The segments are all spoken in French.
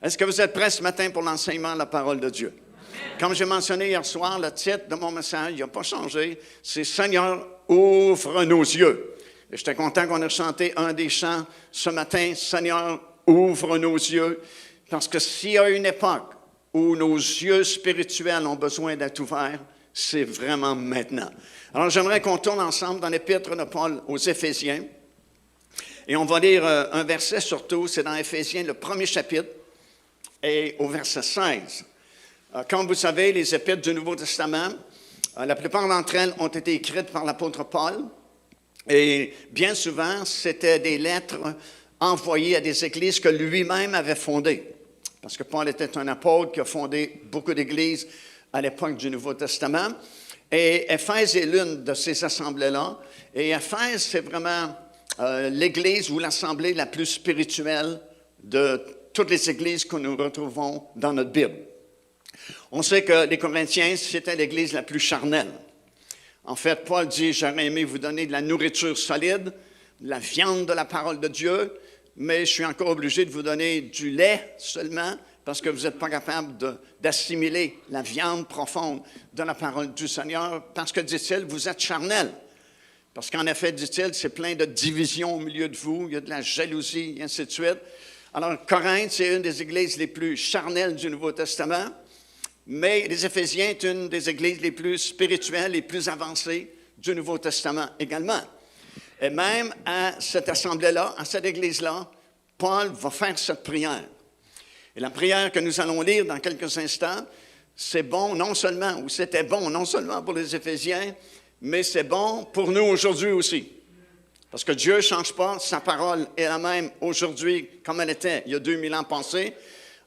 Est-ce que vous êtes prêts ce matin pour l'enseignement de la parole de Dieu? Comme j'ai mentionné hier soir, le titre de mon message, il n'a pas changé, c'est « Seigneur, ouvre nos yeux ». Et j'étais content qu'on ait chanté un des chants ce matin, « Seigneur, ouvre nos yeux », parce que s'il y a une époque où nos yeux spirituels ont besoin d'être ouverts, c'est vraiment maintenant. Alors j'aimerais qu'on tourne ensemble dans l'épître de Paul aux Éphésiens, et on va lire un verset surtout, c'est dans Éphésiens, le premier chapitre, et au verset 16. Comme vous savez, les épîtres du Nouveau Testament, la plupart d'entre elles ont été écrites par l'apôtre Paul, et bien souvent, c'était des lettres envoyées à des églises que lui-même avait fondées. Parce que Paul était un apôtre qui a fondé beaucoup d'églises à l'époque du Nouveau Testament. Et Éphèse est l'une de ces assemblées-là. Et Éphèse, c'est vraiment l'église ou l'assemblée la plus spirituelle de toutes les églises que nous retrouvons dans notre Bible. On sait que les Corinthiens, c'était l'église la plus charnelle. En fait, Paul dit, j'aurais aimé vous donner de la nourriture solide, de la viande de la parole de Dieu, mais je suis encore obligé de vous donner du lait seulement parce que vous n'êtes pas capable d'assimiler la viande profonde de la parole du Seigneur parce que, dit-il, vous êtes charnel. Parce qu'en effet, dit-il, c'est plein de divisions au milieu de vous, il y a de la jalousie, et ainsi de suite. Alors, Corinthe, c'est une des églises les plus charnelles du Nouveau Testament, mais les Éphésiens est une des églises les plus spirituelles, les plus avancées du Nouveau Testament également. Et même à cette assemblée-là, à cette église-là, Paul va faire cette prière. Et la prière que nous allons lire dans quelques instants, c'est bon non seulement, ou c'était bon non seulement pour les Éphésiens, mais c'est bon pour nous aujourd'hui aussi. Parce que Dieu ne change pas, sa parole est la même aujourd'hui comme elle était il y a 2000 ans passés.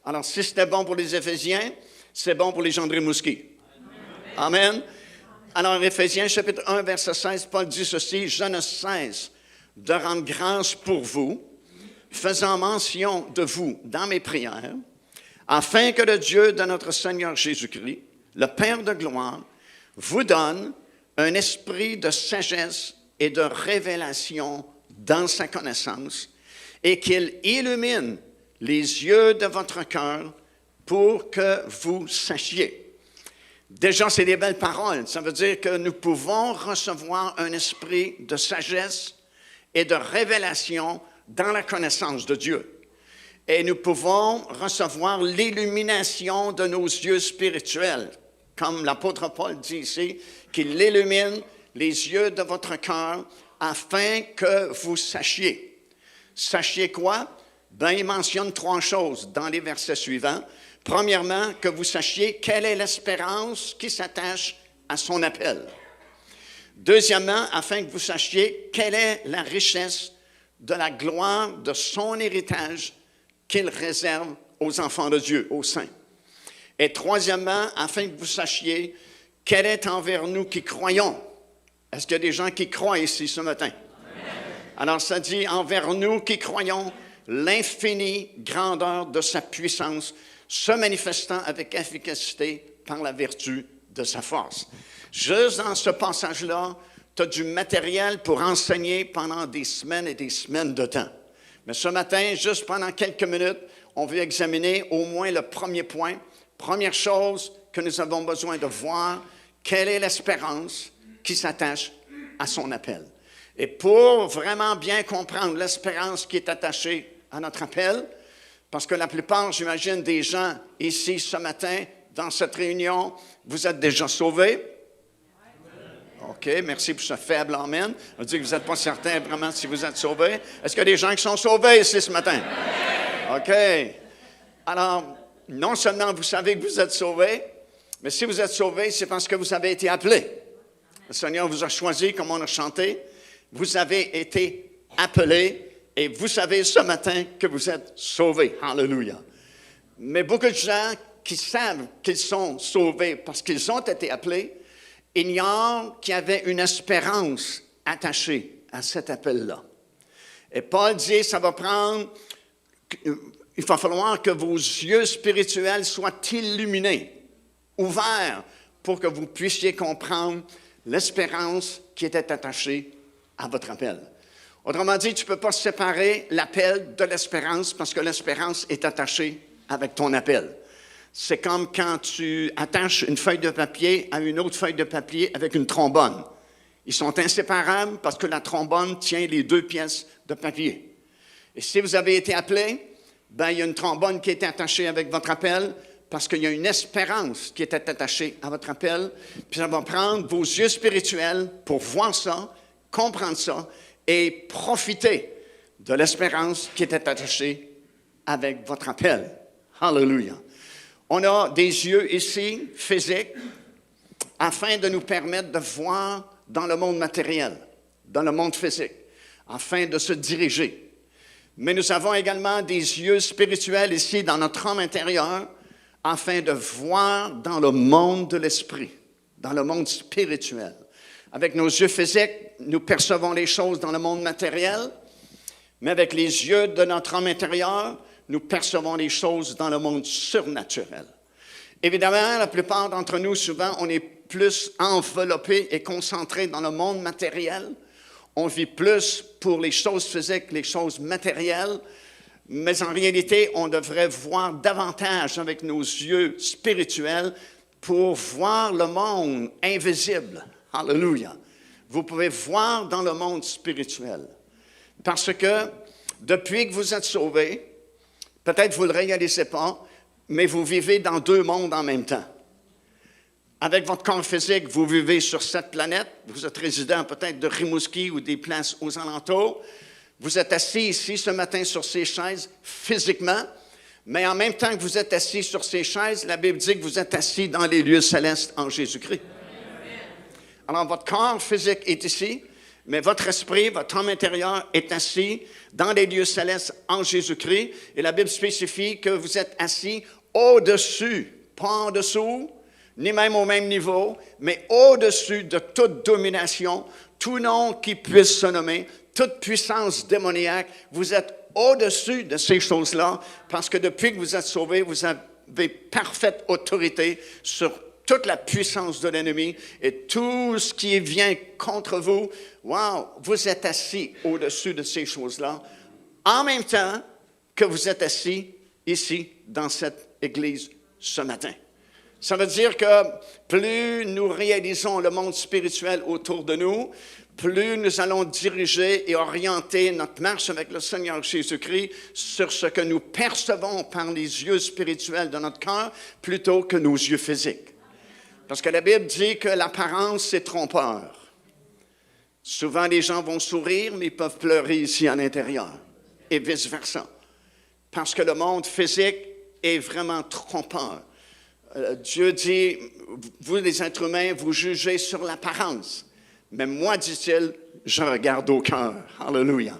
Alors, si c'était bon pour les Éphésiens, c'est bon pour les gens de Rimouski. Amen. Alors, Éphésiens, chapitre 1, verset 16, Paul dit ceci, « Je ne cesse de rendre grâce pour vous, faisant mention de vous dans mes prières, afin que le Dieu de notre Seigneur Jésus-Christ, le Père de gloire, vous donne un esprit de sagesse et de révélation dans sa connaissance, et qu'il illumine les yeux de votre cœur pour que vous sachiez. » Déjà, c'est des belles paroles. Ça veut dire que nous pouvons recevoir un esprit de sagesse et de révélation dans la connaissance de Dieu. Et nous pouvons recevoir l'illumination de nos yeux spirituels, comme l'apôtre Paul dit ici, qu'il illumine les yeux de votre cœur afin que vous sachiez. Sachiez quoi? Ben, il mentionne 3 choses dans les versets suivants. Premièrement, que vous sachiez quelle est l'espérance qui s'attache à son appel. Deuxièmement, afin que vous sachiez quelle est la richesse de la gloire de son héritage qu'il réserve aux enfants de Dieu, aux saints. Et troisièmement, afin que vous sachiez quelle est envers nous qui croyons. Est-ce qu'il y a des gens qui croient ici ce matin? Amen. Alors, ça dit, envers nous qui croyons, l'infinie grandeur de sa puissance, se manifestant avec efficacité par la vertu de sa force. Juste dans ce passage-là, tu as du matériel pour enseigner pendant des semaines et des semaines de temps. Mais ce matin, juste pendant quelques minutes, on veut examiner au moins le premier point. Première chose que nous avons besoin de voir, quelle est l'espérance qui s'attache à son appel. Et pour vraiment bien comprendre l'espérance qui est attachée à notre appel, parce que la plupart, j'imagine, des gens ici ce matin, dans cette réunion, vous êtes déjà sauvés. OK, merci pour ce faible amen. On dit que vous n'êtes pas certain vraiment si vous êtes sauvés. Est-ce qu'il y a des gens qui sont sauvés ici ce matin? OK. Alors, non seulement vous savez que vous êtes sauvés, mais si vous êtes sauvés, c'est parce que vous avez été appelés. Le Seigneur vous a choisi, comme on a chanté. Vous avez été appelés et vous savez ce matin que vous êtes sauvés. Alléluia. Mais beaucoup de gens qui savent qu'ils sont sauvés parce qu'ils ont été appelés, ignorent qu'il y avait une espérance attachée à cet appel-là. Et Paul dit, il va falloir que vos yeux spirituels soient illuminés, ouverts, pour que vous puissiez comprendre l'espérance qui était attachée à votre appel. Autrement dit, tu ne peux pas séparer l'appel de l'espérance parce que l'espérance est attachée avec ton appel. C'est comme quand tu attaches une feuille de papier à une autre feuille de papier avec une trombone. Ils sont inséparables parce que la trombone tient les deux pièces de papier. Et si vous avez été appelé, ben, il y a une trombone qui est attachée avec votre appel parce qu'il y a une espérance qui est attachée à votre appel. Puis ça va prendre vos yeux spirituels pour voir ça, comprendre ça et profiter de l'espérance qui est attachée avec votre appel. Hallelujah. On a des yeux ici, physiques, afin de nous permettre de voir dans le monde matériel, dans le monde physique, afin de se diriger. Mais nous avons également des yeux spirituels ici dans notre âme intérieure, afin de voir dans le monde de l'esprit, dans le monde spirituel. Avec nos yeux physiques, nous percevons les choses dans le monde matériel, mais avec les yeux de notre âme intérieure, nous percevons les choses dans le monde surnaturel. Évidemment, la plupart d'entre nous, souvent, on est plus enveloppés et concentrés dans le monde matériel. On vit plus pour les choses physiques, les choses matérielles, mais en réalité, on devrait voir davantage avec nos yeux spirituels pour voir le monde invisible. Alléluia. Vous pouvez voir dans le monde spirituel. Parce que depuis que vous êtes sauvés, peut-être vous ne le réalisez pas, mais vous vivez dans deux mondes en même temps. Avec votre corps physique, vous vivez sur cette planète. Vous êtes résident peut-être de Rimouski ou des places aux alentours. Vous êtes assis ici ce matin sur ces chaises physiquement, mais en même temps que vous êtes assis sur ces chaises, la Bible dit que vous êtes assis dans les lieux célestes en Jésus-Christ. Alors, votre corps physique est ici, mais votre esprit, votre âme intérieure est assis dans les lieux célestes en Jésus-Christ. Et la Bible spécifie que vous êtes assis au-dessus, pas en dessous, ni même au même niveau, mais au-dessus de toute domination, tout nom qui puisse se nommer, toute puissance démoniaque. Vous êtes au-dessus de ces choses-là, parce que depuis que vous êtes sauvés, vous avez parfaite autorité sur toute la puissance de l'ennemi et tout ce qui vient contre vous. Wow, vous êtes assis au-dessus de ces choses-là, en même temps que vous êtes assis ici, dans cette église, ce matin. Ça veut dire que plus nous réalisons le monde spirituel autour de nous, plus nous allons diriger et orienter notre marche avec le Seigneur Jésus-Christ sur ce que nous percevons par les yeux spirituels de notre cœur plutôt que nos yeux physiques. Parce que la Bible dit que l'apparence, c'est trompeur. Souvent, les gens vont sourire, mais ils peuvent pleurer ici à l'intérieur, et vice-versa. Parce que le monde physique est vraiment trompeur. Dieu dit, vous les êtres humains, vous jugez sur l'apparence. Mais moi, dit-il, je regarde au cœur. Alléluia.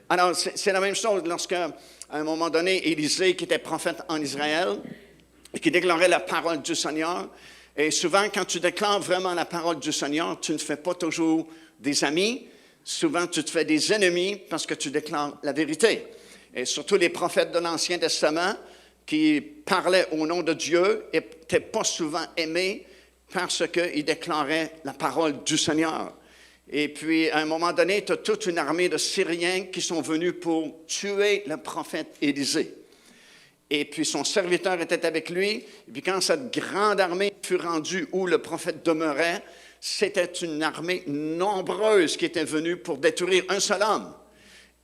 Alors, c'est la même chose lorsqu'à un moment donné, Élisée, qui était prophète en Israël, et qui déclarait la parole du Seigneur, et souvent, quand tu déclares vraiment la parole du Seigneur, tu ne fais pas toujours des amis. Souvent, tu te fais des ennemis parce que tu déclares la vérité. Et surtout les prophètes de l'Ancien Testament qui parlaient au nom de Dieu n'étaient pas souvent aimés parce qu'ils déclaraient la parole du Seigneur. Et puis, à un moment donné, tu as toute une armée de Syriens qui sont venus pour tuer le prophète Élisée. Et puis, son serviteur était avec lui. Et puis, quand cette grande armée fut rendue où le prophète demeurait, c'était une armée nombreuse qui était venue pour détruire un seul homme.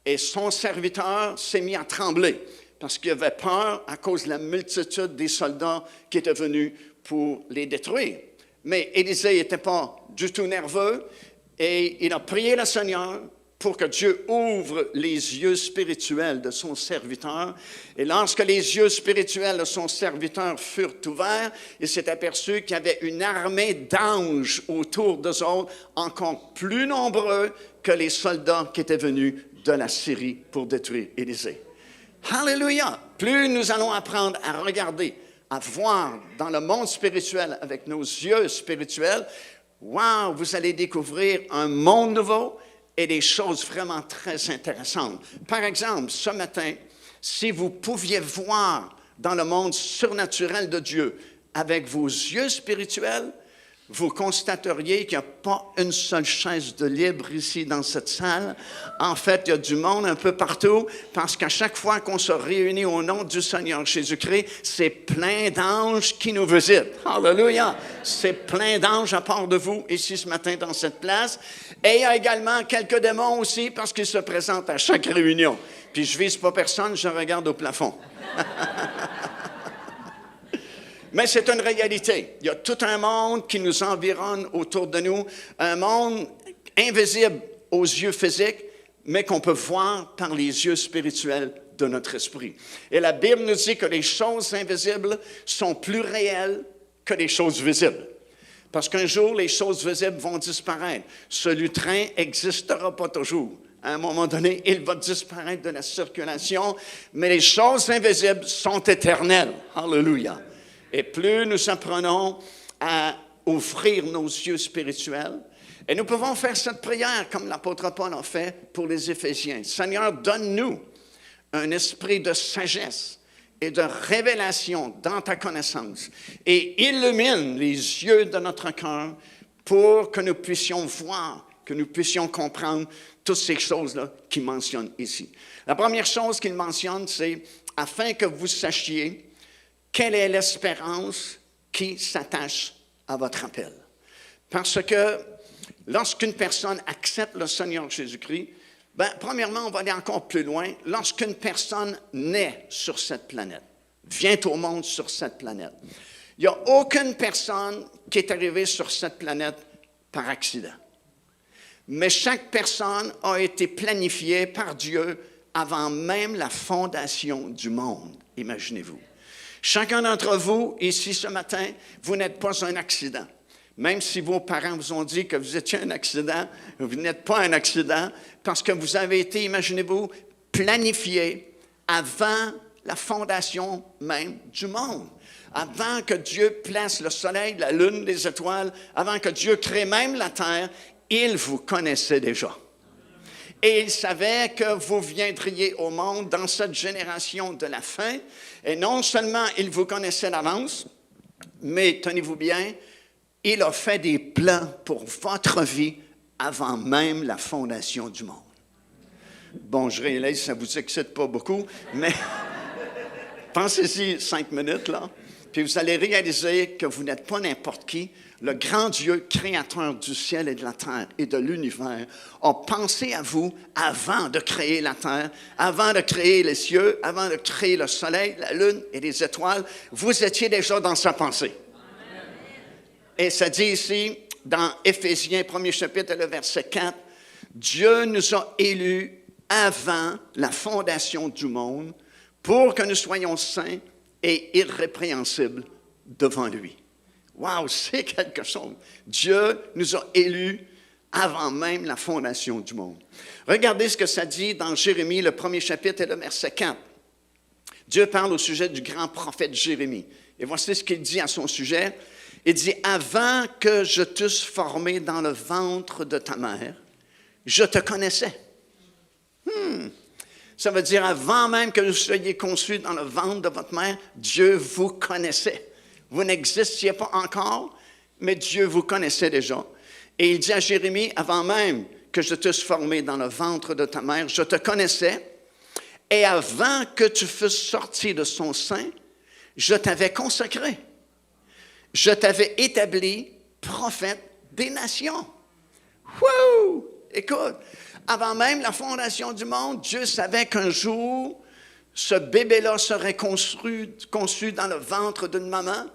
Et son serviteur s'est mis à trembler parce qu'il avait peur à cause de la multitude des soldats qui étaient venus pour les détruire. Mais Élisée n'était pas du tout nerveux et il a prié le Seigneur pour que Dieu ouvre les yeux spirituels de son serviteur. Et lorsque les yeux spirituels de son serviteur furent ouverts, il s'est aperçu qu'il y avait une armée d'anges autour d'eux autres, encore plus nombreux que les soldats qui étaient venus de la Syrie pour détruire Élisée. Alléluia! Plus nous allons apprendre à regarder, à voir dans le monde spirituel avec nos yeux spirituels, wow, vous allez découvrir un monde nouveau et des choses vraiment très intéressantes. Par exemple, ce matin, si vous pouviez voir dans le monde surnaturel de Dieu avec vos yeux spirituels, vous constateriez qu'il n'y a pas une seule chaise de libre ici dans cette salle. En fait, il y a du monde un peu partout parce qu'à chaque fois qu'on se réunit au nom du Seigneur Jésus-Christ, c'est plein d'anges qui nous visitent. Alléluia! C'est plein d'anges à part de vous ici ce matin dans cette place. Et il y a également quelques démons aussi parce qu'ils se présentent à chaque réunion. Puis je ne vise pas personne, je regarde au plafond. Mais c'est une réalité. Il y a tout un monde qui nous environne autour de nous, un monde invisible aux yeux physiques, mais qu'on peut voir par les yeux spirituels de notre esprit. Et la Bible nous dit que les choses invisibles sont plus réelles que les choses visibles. Parce qu'un jour, les choses visibles vont disparaître. Ce lutrin n'existera pas toujours. À un moment donné, il va disparaître de la circulation, mais les choses invisibles sont éternelles. Alléluia. Et plus nous apprenons à ouvrir nos yeux spirituels, et nous pouvons faire cette prière comme l'apôtre Paul a fait pour les Éphésiens. Seigneur, donne-nous un esprit de sagesse et de révélation dans ta connaissance et illumine les yeux de notre cœur pour que nous puissions voir, que nous puissions comprendre toutes ces choses-là qu'il mentionne ici. La première chose qu'il mentionne, c'est « afin que vous sachiez quelle est l'espérance qui s'attache à votre appel. » Parce que lorsqu'une personne accepte le Seigneur Jésus-Christ, premièrement, on va aller encore plus loin. Lorsqu'une personne naît sur cette planète, vient au monde sur cette planète, il n'y a aucune personne qui est arrivée sur cette planète par accident. Mais chaque personne a été planifiée par Dieu avant même la fondation du monde, imaginez-vous. Chacun d'entre vous, ici ce matin, vous n'êtes pas un accident. Même si vos parents vous ont dit que vous étiez un accident, vous n'êtes pas un accident parce que vous avez été, imaginez-vous, planifié avant la fondation même du monde. Avant que Dieu place le soleil, la lune, les étoiles, avant que Dieu crée même la terre, il vous connaissait déjà. Et il savait que vous viendriez au monde dans cette génération de la fin. Et non seulement il vous connaissait d'avance, mais tenez-vous bien, il a fait des plans pour votre vie avant même la fondation du monde. Bon, je réalise que ça ne vous excite pas beaucoup, mais pensez-y 5 minutes, là, puis vous allez réaliser que vous n'êtes pas n'importe qui. Le grand Dieu, créateur du ciel et de la terre et de l'univers, a pensé à vous avant de créer la terre, avant de créer les cieux, avant de créer le soleil, la lune et les étoiles. Vous étiez déjà dans sa pensée. Amen. Et ça dit ici, dans Éphésiens, 1er chapitre, le verset 4, « Dieu nous a élus avant la fondation du monde pour que nous soyons saints et irrépréhensibles devant lui. » Wow, c'est quelque chose. Dieu nous a élus avant même la fondation du monde. Regardez ce que ça dit dans Jérémie, le 1er chapitre et le verset 4. Dieu parle au sujet du grand prophète Jérémie. Et voici ce qu'il dit à son sujet. Il dit, « Avant que je t'eusse formé dans le ventre de ta mère, je te connaissais. » Ça veut dire, avant même que vous soyez conçus dans le ventre de votre mère, Dieu vous connaissait. Vous n'existiez pas encore, mais Dieu vous connaissait déjà. Et il dit à Jérémie, avant même que je t'eusse formé dans le ventre de ta mère, je te connaissais. Et avant que tu fusses sorti de son sein, je t'avais consacré. Je t'avais établi prophète des nations. Wouh! Écoute, avant même la fondation du monde, Dieu savait qu'un jour, ce bébé-là serait conçu dans le ventre d'une maman.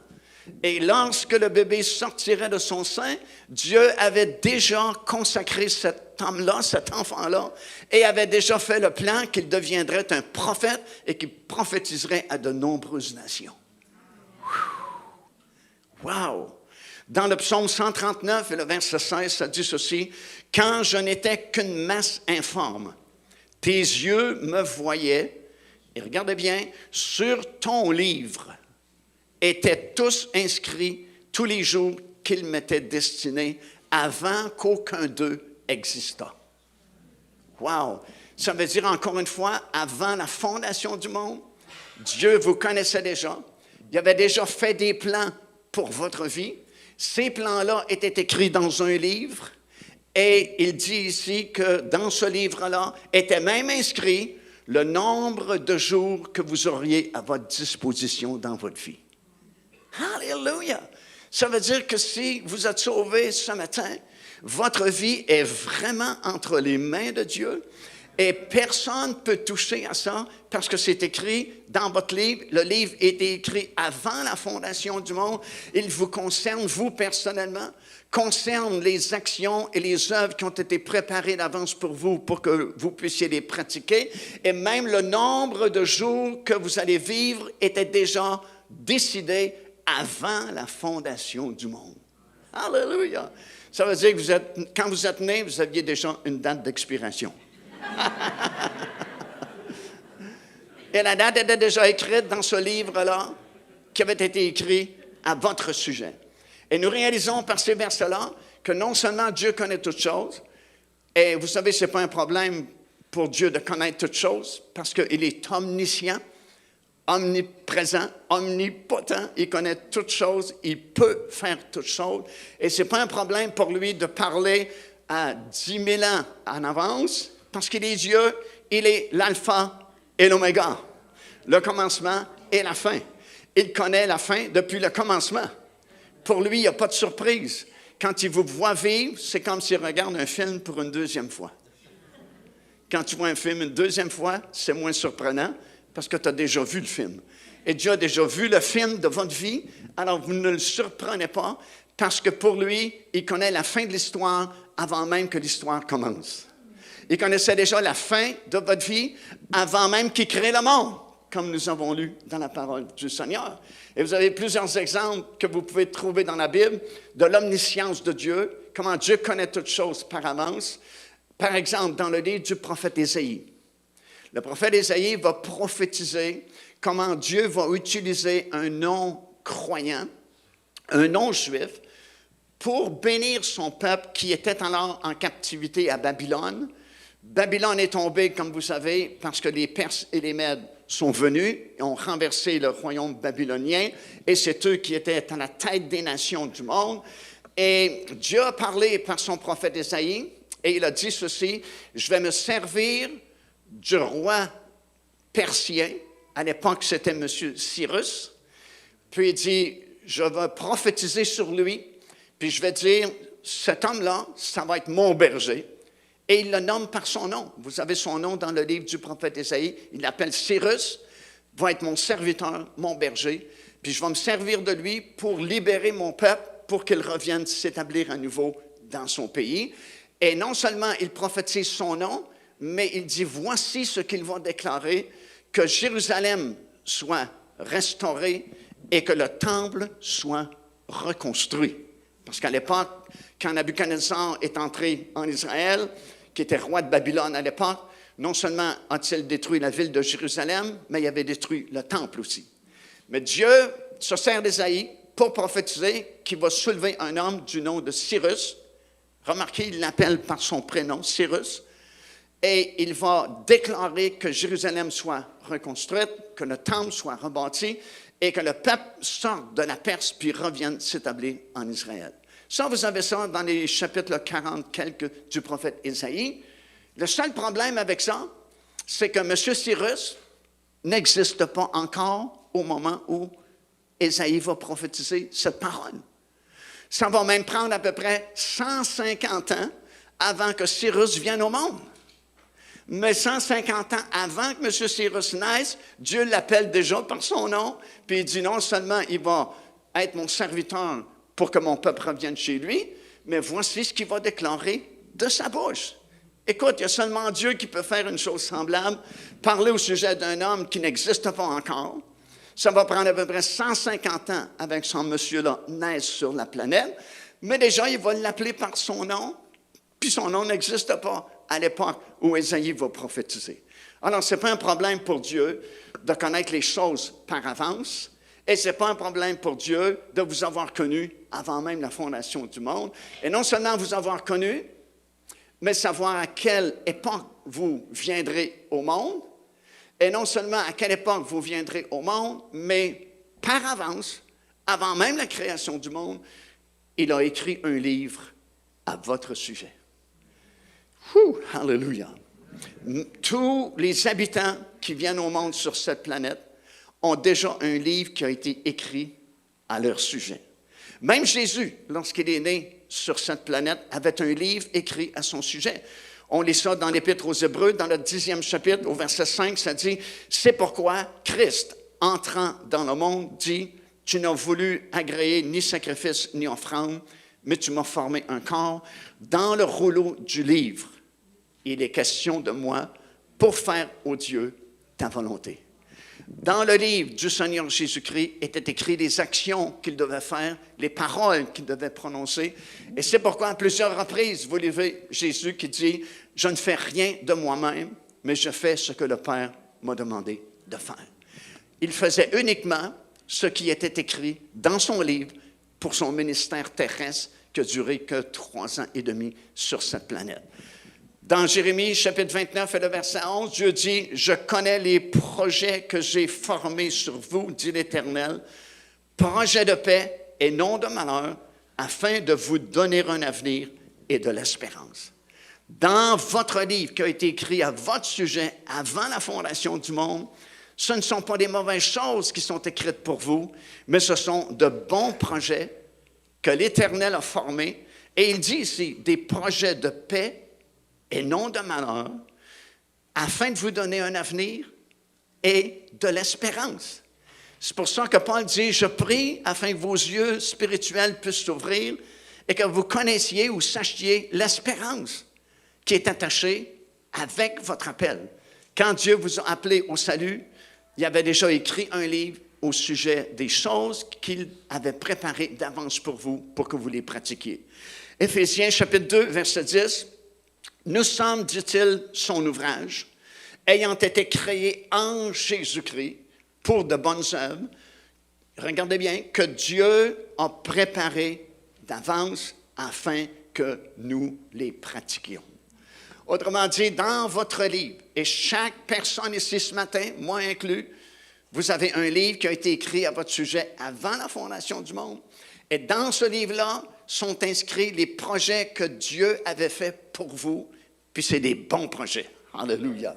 Et lorsque le bébé sortirait de son sein, Dieu avait déjà consacré cet homme-là, cet enfant-là, et avait déjà fait le plan qu'il deviendrait un prophète et qu'il prophétiserait à de nombreuses nations. Wow! Dans le psaume 139 et le verset 16, ça dit ceci, « Quand je n'étais qu'une masse informe, tes yeux me voyaient, et regardez bien, sur ton livre étaient tous inscrits tous les jours qu'ils m'étaient destinés avant qu'aucun d'eux existât. » Wow! Ça veut dire encore une fois, avant la fondation du monde, Dieu vous connaissait déjà. Il avait déjà fait des plans pour votre vie. Ces plans-là étaient écrits dans un livre et il dit ici que dans ce livre-là était même inscrit le nombre de jours que vous auriez à votre disposition dans votre vie. Alléluia! Ça veut dire que si vous êtes sauvé ce matin, votre vie est vraiment entre les mains de Dieu et personne ne peut toucher à ça parce que c'est écrit dans votre livre. Le livre était écrit avant la fondation du monde. Il vous concerne, vous personnellement, concerne les actions et les œuvres qui ont été préparées d'avance pour vous pour que vous puissiez les pratiquer. Et même le nombre de jours que vous allez vivre était déjà décidé avant la fondation du monde. Alléluia! Ça veut dire que quand vous êtes né, vous aviez déjà une date d'expiration. Et la date était déjà écrite dans ce livre-là qui avait été écrit à votre sujet. Et nous réalisons par ces versets-là que non seulement Dieu connaît toutes choses, et vous savez, ce n'est pas un problème pour Dieu de connaître toutes choses parce qu'il est omniscient, omniprésent, omnipotent, il connaît toutes choses, il peut faire toutes choses. Et ce n'est pas un problème pour lui de parler à 10 000 ans en avance, parce qu'il est Dieu, il est l'alpha et l'oméga, le commencement et la fin. Il connaît la fin depuis le commencement. Pour lui, il n'y a pas de surprise. Quand il vous voit vivre, c'est comme s'il regarde un film pour une deuxième fois. Quand tu vois un film une deuxième fois, c'est moins surprenant, parce que tu as déjà vu le film. Et Dieu a déjà vu le film de votre vie, alors vous ne le surprenez pas, parce que pour lui, il connaît la fin de l'histoire avant même que l'histoire commence. Il connaissait déjà la fin de votre vie avant même qu'il crée le monde, comme nous avons lu dans la parole du Seigneur. Et vous avez plusieurs exemples que vous pouvez trouver dans la Bible de l'omniscience de Dieu, comment Dieu connaît toutes choses par avance. Par exemple, dans le livre du prophète Ésaïe. Le prophète Ésaïe va prophétiser comment Dieu va utiliser un non-croyant, un non-juif, pour bénir son peuple qui était alors en captivité à Babylone. Babylone est tombée, comme vous savez, parce que les Perses et les Mèdes sont venus et ont renversé le royaume babylonien, et c'est eux qui étaient à la tête des nations du monde. Et Dieu a parlé par son prophète Ésaïe, et il a dit ceci: « Je vais me servir du roi persien, à l'époque c'était M. Cyrus, puis il dit, je vais prophétiser sur lui, puis je vais dire, cet homme-là, ça va être mon berger. » Et il le nomme par son nom. Vous avez son nom dans le livre du prophète Ésaïe. Il l'appelle Cyrus, va être mon serviteur, mon berger, puis je vais me servir de lui pour libérer mon peuple, pour qu'il revienne s'établir à nouveau dans son pays. Et non seulement il prophétise son nom, mais il dit, voici ce qu'il va déclarer, que Jérusalem soit restaurée et que le temple soit reconstruit. Parce qu'à l'époque, quand Nabuchodonosor est entré en Israël, qui était roi de Babylone à l'époque, non seulement a-t-il détruit la ville de Jérusalem, mais il avait détruit le temple aussi. Mais Dieu se sert d'Ésaïe pour prophétiser qu'il va soulever un homme du nom de Cyrus. Remarquez, il l'appelle par son prénom, Cyrus. Et il va déclarer que Jérusalem soit reconstruite, que le temple soit rebâti et que le peuple sorte de la Perse puis revienne s'établir en Israël. Ça, vous avez ça dans les chapitres 40 quelques du prophète Ésaïe. Le seul problème avec ça, c'est que M. Cyrus n'existe pas encore au moment où Ésaïe va prophétiser cette parole. Ça va même prendre à peu près 150 ans avant que Cyrus vienne au monde. Mais 150 ans avant que M. Cyrus naisse, Dieu l'appelle déjà par son nom, puis il dit non seulement il va être mon serviteur pour que mon peuple revienne chez lui, mais voici ce qu'il va déclarer de sa bouche. Écoute, il y a seulement Dieu qui peut faire une chose semblable, parler au sujet d'un homme qui n'existe pas encore. Ça va prendre à peu près 150 ans avec son monsieur-là naisse sur la planète, mais déjà, il va l'appeler par son nom, puis son nom n'existe pas à l'époque où Ésaïe va prophétiser. Alors, ce n'est pas un problème pour Dieu de connaître les choses par avance, et ce n'est pas un problème pour Dieu de vous avoir connu avant même la fondation du monde. Et non seulement vous avoir connu, mais savoir à quelle époque vous viendrez au monde. Et non seulement à quelle époque vous viendrez au monde, mais par avance, avant même la création du monde, il a écrit un livre à votre sujet. Alléluia. Tous les habitants qui viennent au monde sur cette planète ont déjà un livre qui a été écrit à leur sujet. Même Jésus, lorsqu'il est né sur cette planète, avait un livre écrit à son sujet. On lit ça dans l'Épître aux Hébreux, dans le 10e chapitre, au verset 5, ça dit « C'est pourquoi Christ, entrant dans le monde, dit « Tu n'as voulu agréer ni sacrifice ni offrande, mais tu m'as formé un corps. Dans le rouleau du livre, il est question de moi pour faire, ô Dieu, ta volonté. » Dans le livre du Seigneur Jésus-Christ étaient écrites les actions qu'il devait faire, les paroles qu'il devait prononcer. Et c'est pourquoi à plusieurs reprises, vous levez Jésus qui dit « Je ne fais rien de moi-même, mais je fais ce que le Père m'a demandé de faire. » Il faisait uniquement ce qui était écrit dans son livre pour son ministère terrestre qui a duré que 3 ans et demi sur cette planète. Dans Jérémie, chapitre 29 et le verset 11, Dieu dit « Je connais les projets que j'ai formés sur vous, dit l'Éternel, projets de paix et non de malheur, afin de vous donner un avenir et de l'espérance. » Dans votre livre qui a été écrit à votre sujet avant la fondation du monde, ce ne sont pas des mauvaises choses qui sont écrites pour vous, mais ce sont de bons projets que l'Éternel a formés. Et il dit ici, des projets de paix et non de malheur, afin de vous donner un avenir et de l'espérance. C'est pour ça que Paul dit, je prie afin que vos yeux spirituels puissent s'ouvrir et que vous connaissiez ou sachiez l'espérance qui est attachée avec votre appel. Quand Dieu vous a appelé au salut, il avait déjà écrit un livre au sujet des choses qu'il avait préparées d'avance pour vous, pour que vous les pratiquiez. Éphésiens chapitre 2, verset 10, « Nous sommes, dit-il, son ouvrage, ayant été créés en Jésus-Christ pour de bonnes œuvres, regardez bien, que Dieu a préparées d'avance afin que nous les pratiquions. » Autrement dit, dans votre livre, et chaque personne ici ce matin, moi inclus, vous avez un livre qui a été écrit à votre sujet avant la fondation du monde. Et dans ce livre-là sont inscrits les projets que Dieu avait faits pour vous, puis c'est des bons projets. Alléluia.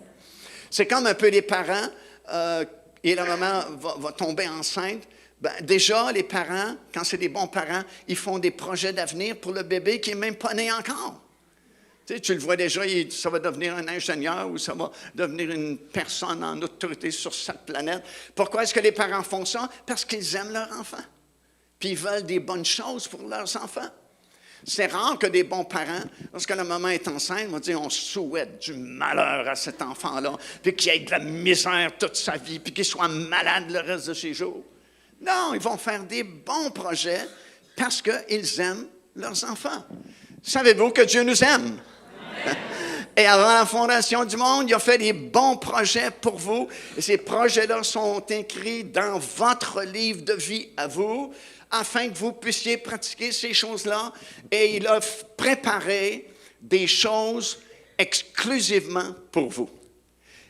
C'est comme un peu les parents, et la maman va tomber enceinte. Ben, déjà, les parents, quand c'est des bons parents, ils font des projets d'avenir pour le bébé qui n'est même pas né encore. Tu le vois déjà, ça va devenir un ingénieur ou ça va devenir une personne en autorité sur cette planète. Pourquoi est-ce que les parents font ça? Parce qu'ils aiment leur enfant. Puis ils veulent des bonnes choses pour leurs enfants. C'est rare que des bons parents, lorsque la maman est enceinte, vont dire on souhaite du malheur à cet enfant-là, puis qu'il ait de la misère toute sa vie, puis qu'il soit malade le reste de ses jours. Non, ils vont faire des bons projets parce qu'ils aiment leurs enfants. Savez-vous que Dieu nous aime? Et avant la fondation du monde, il a fait des bons projets pour vous. Et ces projets-là sont écrits dans votre livre de vie à vous, afin que vous puissiez pratiquer ces choses-là. Et il a préparé des choses exclusivement pour vous.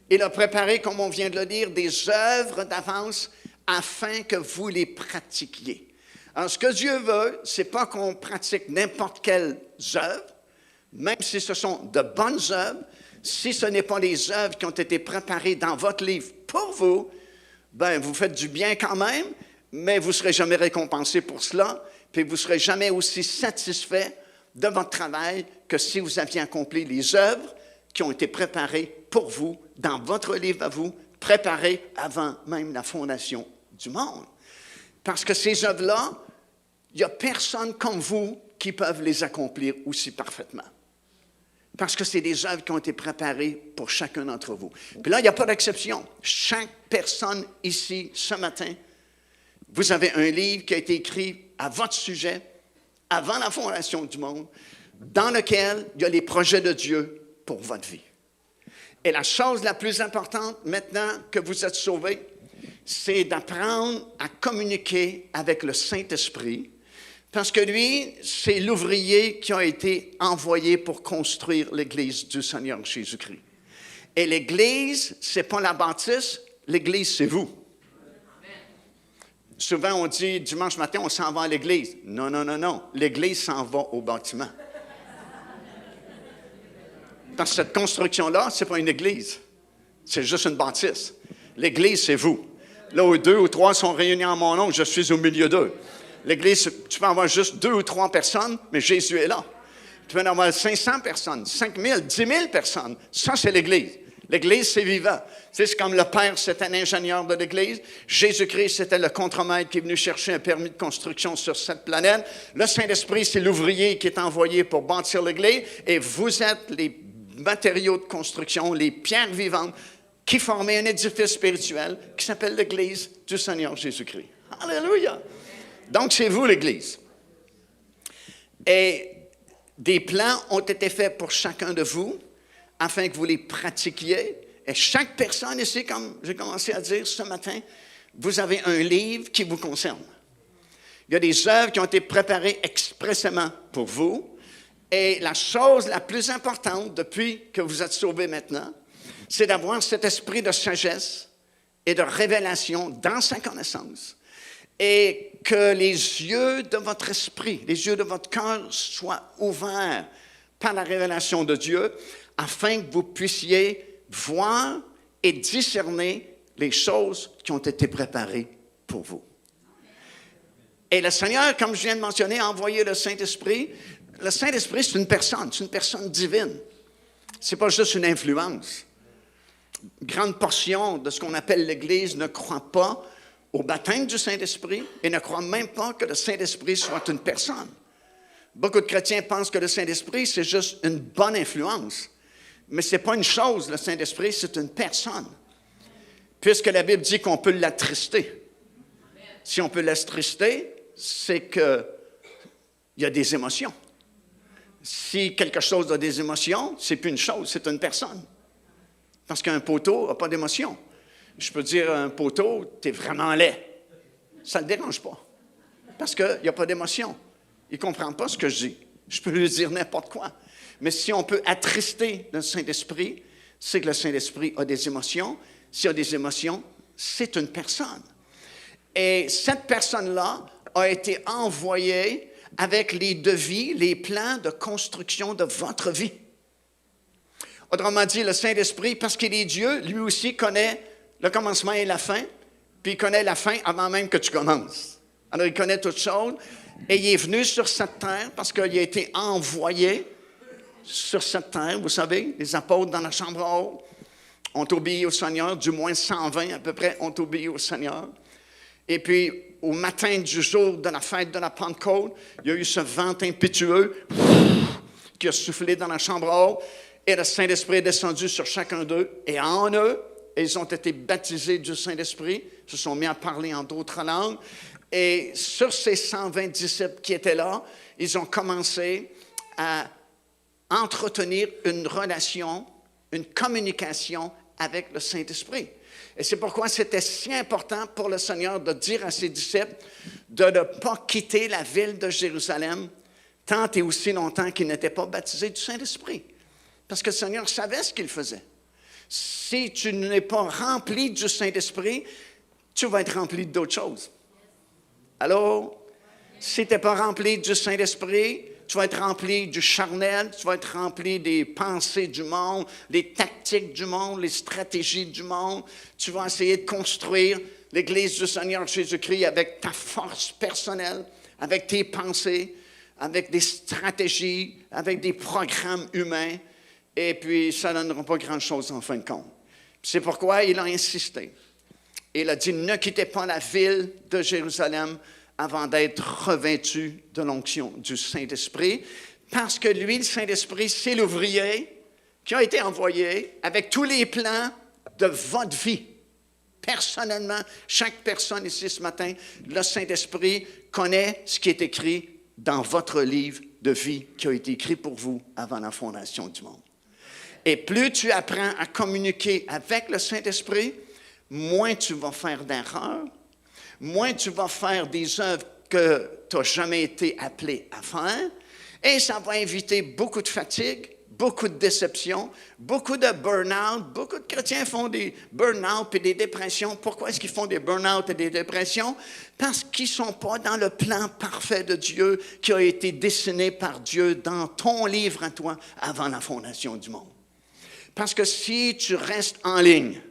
Il a préparé, comme on vient de le dire, des œuvres d'avance afin que vous les pratiquiez. Alors, ce que Dieu veut, ce n'est pas qu'on pratique n'importe quelles œuvres, même si ce sont de bonnes œuvres, si ce n'est pas les œuvres qui ont été préparées dans votre livre pour vous, bien, vous faites du bien quand même, mais vous ne serez jamais récompensé pour cela, puis vous ne serez jamais aussi satisfait de votre travail que si vous aviez accompli les œuvres qui ont été préparées pour vous, dans votre livre à vous, préparées avant même la fondation du monde. Parce que ces œuvres-là, il n'y a personne comme vous qui peuvent les accomplir aussi parfaitement. Parce que c'est des œuvres qui ont été préparées pour chacun d'entre vous. Puis là, il n'y a pas d'exception. Chaque personne ici, ce matin, vous avez un livre qui a été écrit à votre sujet, avant la fondation du monde, dans lequel il y a les projets de Dieu pour votre vie. Et la chose la plus importante, maintenant que vous êtes sauvés, c'est d'apprendre à communiquer avec le Saint-Esprit, parce que lui, c'est l'ouvrier qui a été envoyé pour construire l'Église du Seigneur Jésus-Christ. Et l'Église, ce n'est pas la bâtisse, l'Église, c'est vous. Souvent, on dit, dimanche matin, on s'en va à l'église. Non, non, non, non. L'église s'en va au bâtiment. Dans cette construction-là, ce n'est pas une église. C'est juste une bâtisse. L'église, c'est vous. Là où 2 ou 3 sont réunis en mon nom, je suis au milieu d'eux. L'église, tu peux avoir juste 2 ou 3 personnes, mais Jésus est là. Tu peux en avoir 500 personnes, 5 000, 10 000 personnes. Ça, c'est l'Église. L'Église, c'est vivant. C'est comme le Père, c'était un ingénieur de l'Église. Jésus-Christ, c'était le contremaître qui est venu chercher un permis de construction sur cette planète. Le Saint-Esprit, c'est l'ouvrier qui est envoyé pour bâtir l'Église. Et vous êtes les matériaux de construction, les pierres vivantes qui forment un édifice spirituel qui s'appelle l'Église du Seigneur Jésus-Christ. Alléluia! Donc, c'est vous, l'Église. Et des plans ont été faits pour chacun de vous afin que vous les pratiquiez. Et chaque personne ici, comme j'ai commencé à dire ce matin, vous avez un livre qui vous concerne. Il y a des œuvres qui ont été préparées expressément pour vous. Et la chose la plus importante depuis que vous êtes sauvés maintenant, c'est d'avoir cet esprit de sagesse et de révélation dans sa connaissance. Et que les yeux de votre esprit, les yeux de votre cœur soient ouverts par la révélation de Dieu, afin que vous puissiez voir et discerner les choses qui ont été préparées pour vous. Et le Seigneur, comme je viens de mentionner, a envoyé le Saint-Esprit. Le Saint-Esprit, c'est une personne divine. Ce n'est pas juste une influence. Une grande portion de ce qu'on appelle l'Église ne croit pas au baptême du Saint-Esprit et ne croient même pas que le Saint-Esprit soit une personne. Beaucoup de chrétiens pensent que le Saint-Esprit, c'est juste une bonne influence. Mais ce n'est pas une chose, le Saint-Esprit, c'est une personne. Puisque la Bible dit qu'on peut l'attrister. Si on peut l'attrister, c'est qu'il y a des émotions. Si quelque chose a des émotions, c'est plus une chose, c'est une personne. Parce qu'un poteau n'a pas d'émotion. Je peux dire à un poteau, tu es vraiment laid. Ça ne le dérange pas. Parce qu'il n'y a pas d'émotion. Il ne comprend pas ce que je dis. Je peux lui dire n'importe quoi. Mais si on peut attrister le Saint-Esprit, c'est que le Saint-Esprit a des émotions. S'il a des émotions, c'est une personne. Et cette personne-là a été envoyée avec les devis, les plans de construction de votre vie. Autrement dit, le Saint-Esprit, parce qu'il est Dieu, lui aussi connaît le commencement et la fin, puis il connaît la fin avant même que tu commences. Alors, il connaît toutes choses, et il est venu sur cette terre parce qu'il a été envoyé sur cette terre. Vous savez, les apôtres dans la chambre haute ont obéi au Seigneur, du moins 120 à peu près ont obéi au Seigneur. Et puis, au matin du jour de la fête de la Pentecôte, il y a eu ce vent impétueux qui a soufflé dans la chambre haute, et le Saint-Esprit est descendu sur chacun d'eux, et en eux, ils ont été baptisés du Saint-Esprit, se sont mis à parler en d'autres langues. Et sur ces 120 disciples qui étaient là, ils ont commencé à entretenir une relation, une communication avec le Saint-Esprit. Et c'est pourquoi c'était si important pour le Seigneur de dire à ses disciples de ne pas quitter la ville de Jérusalem tant et aussi longtemps qu'ils n'étaient pas baptisés du Saint-Esprit. Parce que le Seigneur savait ce qu'il faisait. Si tu n'es pas rempli du Saint-Esprit, tu vas être rempli d'autres choses. Alors, si tu n'es pas rempli du Saint-Esprit, tu vas être rempli du charnel, tu vas être rempli des pensées du monde, les tactiques du monde, les stratégies du monde. Tu vas essayer de construire l'Église du Seigneur Jésus-Christ avec ta force personnelle, avec tes pensées, avec des stratégies, avec des programmes humains. Et puis, ça ne donnera pas grand-chose en fin de compte. C'est pourquoi il a insisté. Il a dit, ne quittez pas la ville de Jérusalem avant d'être revêtu de l'onction du Saint-Esprit, parce que lui, le Saint-Esprit, c'est l'ouvrier qui a été envoyé avec tous les plans de votre vie. Personnellement, chaque personne ici ce matin, le Saint-Esprit connaît ce qui est écrit dans votre livre de vie qui a été écrit pour vous avant la fondation du monde. Et plus tu apprends à communiquer avec le Saint-Esprit, moins tu vas faire d'erreurs, moins tu vas faire des œuvres que tu n'as jamais été appelé à faire, et ça va éviter beaucoup de fatigue, beaucoup de déceptions, beaucoup de burn-out. Beaucoup de chrétiens font des burn-out et des dépressions. Pourquoi est-ce qu'ils font des burn-out et des dépressions? Parce qu'ils ne sont pas dans le plan parfait de Dieu qui a été dessiné par Dieu dans ton livre à toi avant la fondation du monde. Parce que si tu restes en ligne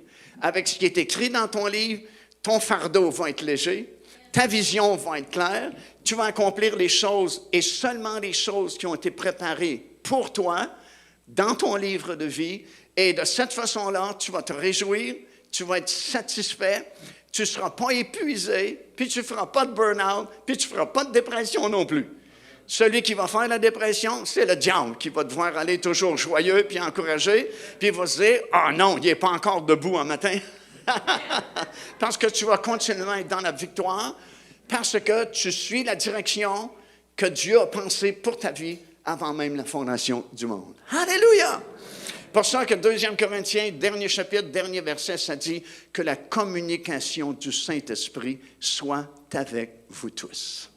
avec ce qui est écrit dans ton livre, ton fardeau va être léger, ta vision va être claire, tu vas accomplir les choses et seulement les choses qui ont été préparées pour toi dans ton livre de vie. Et de cette façon-là, tu vas te réjouir, tu vas être satisfait, tu ne seras pas épuisé, puis tu ne feras pas de burn-out, puis tu ne feras pas de dépression non plus. Celui qui va faire la dépression, c'est le diable qui va devoir aller toujours joyeux puis encouragé, puis il va se dire « Ah non, il n'est pas encore debout un matin. » Parce que tu vas continuellement être dans la victoire, parce que tu suis la direction que Dieu a pensée pour ta vie avant même la fondation du monde. Alléluia! Pour ça que 2 Corinthiens, dernier chapitre, dernier verset, ça dit que la communication du Saint-Esprit soit avec vous tous.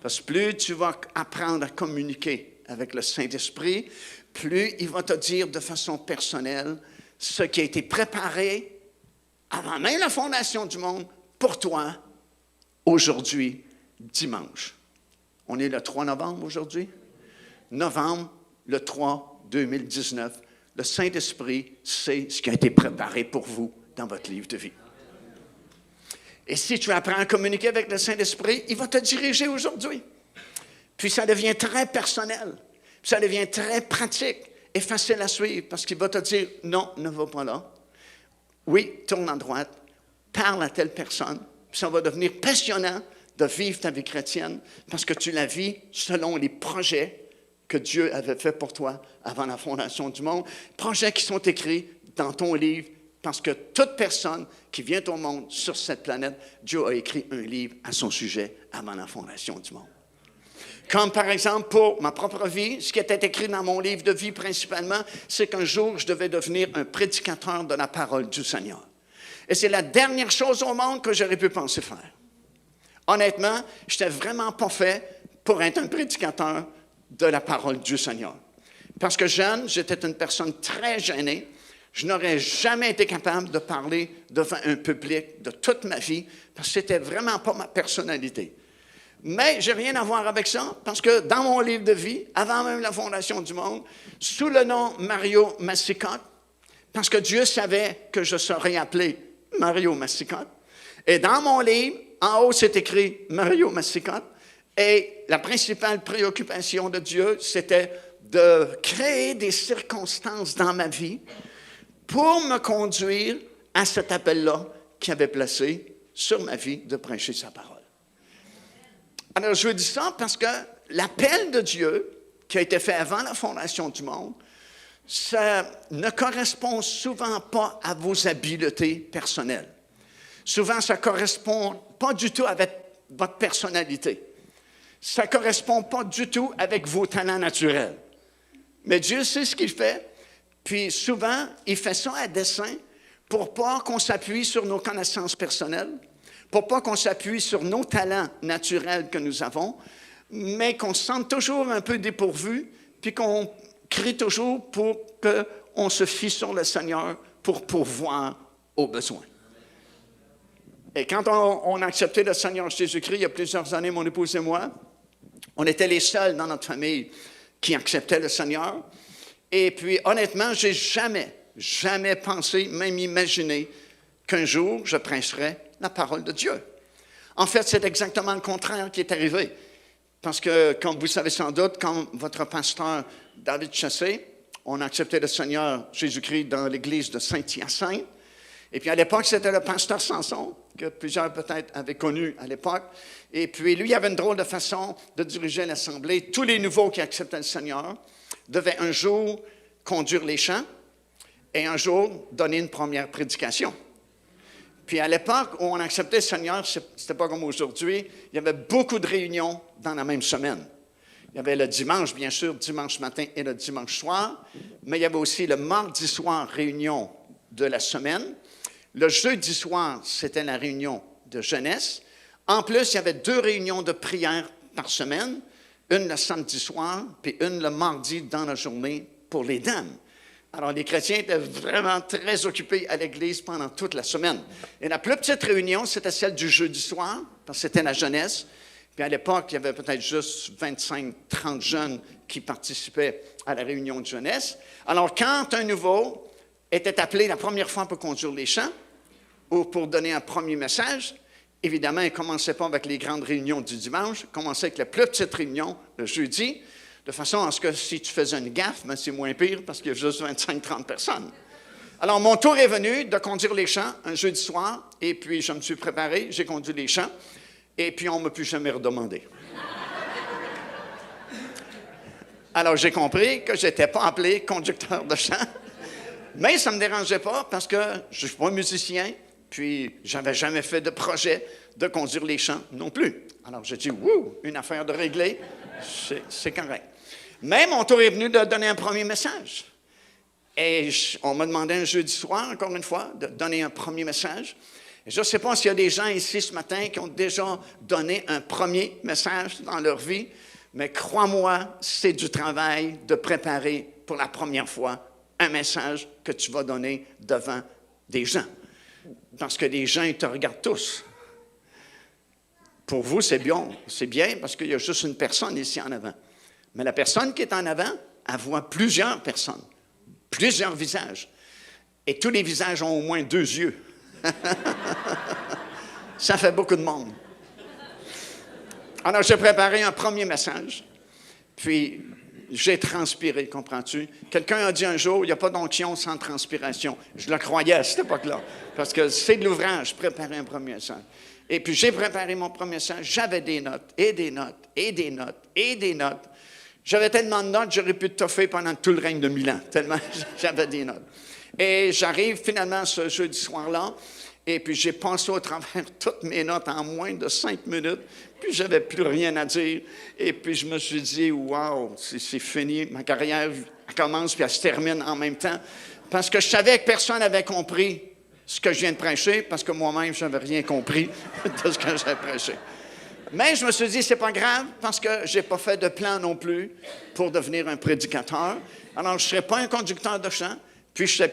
Parce que plus tu vas apprendre à communiquer avec le Saint-Esprit, plus il va te dire de façon personnelle ce qui a été préparé avant même la fondation du monde pour toi aujourd'hui, dimanche. On est le 3 novembre aujourd'hui. Novembre, le 3 2019. Le Saint-Esprit sait ce qui a été préparé pour vous dans votre livre de vie. Et si tu apprends à communiquer avec le Saint-Esprit, il va te diriger aujourd'hui. Puis ça devient très personnel. Puis ça devient très pratique et facile à suivre parce qu'il va te dire « Non, ne va pas là. Oui, tourne à droite. Parle à telle personne. » Puis ça va devenir passionnant de vivre ta vie chrétienne parce que tu la vis selon les projets que Dieu avait fait pour toi avant la fondation du monde. Projets qui sont écrits dans ton livre. Parce que toute personne qui vient au monde sur cette planète, Dieu a écrit un livre à son sujet avant la fondation du monde. Comme par exemple pour ma propre vie, ce qui était écrit dans mon livre de vie principalement, c'est qu'un jour je devais devenir un prédicateur de la parole du Seigneur. Et c'est la dernière chose au monde que j'aurais pu penser faire. Honnêtement, je n'étais vraiment pas fait pour être un prédicateur de la parole du Seigneur. Parce que jeune, j'étais une personne très gênée. Je n'aurais jamais été capable de parler devant un public de toute ma vie parce que ce n'était vraiment pas ma personnalité. Mais je n'ai rien à voir avec ça parce que dans mon livre de vie, avant même la fondation du monde, sous le nom Mario Massicotte, parce que Dieu savait que je serais appelé Mario Massicotte, et dans mon livre, en haut, c'est écrit Mario Massicotte, et la principale préoccupation de Dieu, c'était de créer des circonstances dans ma vie pour me conduire à cet appel-là qu'il avait placé sur ma vie de prêcher sa parole. Alors, je vous dis ça parce que l'appel de Dieu, qui a été fait avant la fondation du monde, ça ne correspond souvent pas à vos habiletés personnelles. Souvent, ça ne correspond pas du tout avec votre personnalité. Ça ne correspond pas du tout avec vos talents naturels. Mais Dieu sait ce qu'il fait. Puis souvent, il fait ça à dessein pour pas qu'on s'appuie sur nos connaissances personnelles, pour pas qu'on s'appuie sur nos talents naturels que nous avons, mais qu'on se sente toujours un peu dépourvu, puis qu'on crie toujours pour qu'on se fie sur le Seigneur pour pourvoir aux besoins. Et quand on a accepté le Seigneur Jésus-Christ il y a plusieurs années, mon épouse et moi, on était les seuls dans notre famille qui acceptaient le Seigneur. Et puis, honnêtement, je n'ai jamais pensé, même imaginé, qu'un jour, je prêcherais la parole de Dieu. En fait, c'est exactement le contraire qui est arrivé. Parce que, comme vous savez sans doute, quand votre pasteur David Chassé, on a accepté le Seigneur Jésus-Christ dans l'église de Saint-Hyacinthe. Et puis, à l'époque, c'était le pasteur Samson, que plusieurs peut-être avaient connu à l'époque. Et puis, lui, il avait une drôle de façon de diriger l'assemblée. Tous les nouveaux qui acceptaient le Seigneur devaient un jour conduire les chants et un jour donner une première prédication. Puis à l'époque où on acceptait le Seigneur, ce n'était pas comme aujourd'hui, il y avait beaucoup de réunions dans la même semaine. Il y avait le dimanche, bien sûr, dimanche matin et le dimanche soir, mais il y avait aussi le mardi soir, réunion de la semaine. Le jeudi soir, c'était la réunion de jeunesse. En plus, il y avait 2 réunions de prière par semaine, une le samedi soir, puis une le mardi dans la journée pour les dames. Alors, les chrétiens étaient vraiment très occupés à l'église pendant toute la semaine. Et la plus petite réunion, c'était celle du jeudi soir, parce que c'était la jeunesse. Puis à l'époque, il y avait peut-être juste 25-30 jeunes qui participaient à la réunion de jeunesse. Alors, quand un nouveau était appelé la première fois pour conduire les chants ou pour donner un premier message, évidemment, il ne commençait pas avec les grandes réunions du dimanche, il commençait avec la plus petite réunion le jeudi, de façon à ce que si tu faisais une gaffe, ben c'est moins pire parce qu'il y a juste 25-30 personnes. Alors, mon tour est venu de conduire les chants un jeudi soir, et puis je me suis préparé, j'ai conduit les chants, et puis on ne m'a plus jamais redemandé. Alors, j'ai compris que je n'étais pas appelé conducteur de chant, mais ça ne me dérangeait pas parce que je ne suis pas musicien, puis je n'avais jamais fait de projet de conduire les chants non plus. Alors, j'ai dit, wouh, une affaire de régler, c'est correct. Mais mon tour est venu de donner un premier message. Et on m'a demandé un jeudi soir, encore une fois, de donner un premier message. Et je ne sais pas s'il y a des gens ici ce matin qui ont déjà donné un premier message dans leur vie, mais crois-moi, c'est du travail de préparer pour la première fois un message que tu vas donner devant des gens. Parce que les gens, ils te regardent tous. Pour vous, c'est bien parce qu'il y a juste une personne ici en avant. Mais la personne qui est en avant, elle voit plusieurs personnes, plusieurs visages. Et tous les visages ont au moins 2 yeux. Ça fait beaucoup de monde. Alors, j'ai préparé un premier message, puis j'ai transpiré, comprends-tu? Quelqu'un a dit un jour, il n'y a pas d'onction sans transpiration. Je le croyais à cette époque-là, parce que c'est de l'ouvrage, préparer un premier message. Et puis, j'ai préparé mon premier message, j'avais des notes, et des notes, et des notes, et des notes. J'avais tellement de notes, j'aurais pu toffer pendant tout le règne de 1000 ans, tellement j'avais des notes. Et j'arrive finalement ce jeudi soir-là, et puis j'ai passé au travers toutes mes notes en moins de 5 minutes, puis j'avais plus rien à dire. Et puis je me suis dit, wow, c'est fini, ma carrière elle commence puis elle se termine en même temps. Parce que je savais que personne n'avait compris ce que je viens de prêcher, parce que moi-même, je n'avais rien compris de ce que j'ai prêché. Mais je me suis dit, c'est pas grave, parce que je n'ai pas fait de plan non plus pour devenir un prédicateur. Alors, je ne serai pas un conducteur de chant, puis je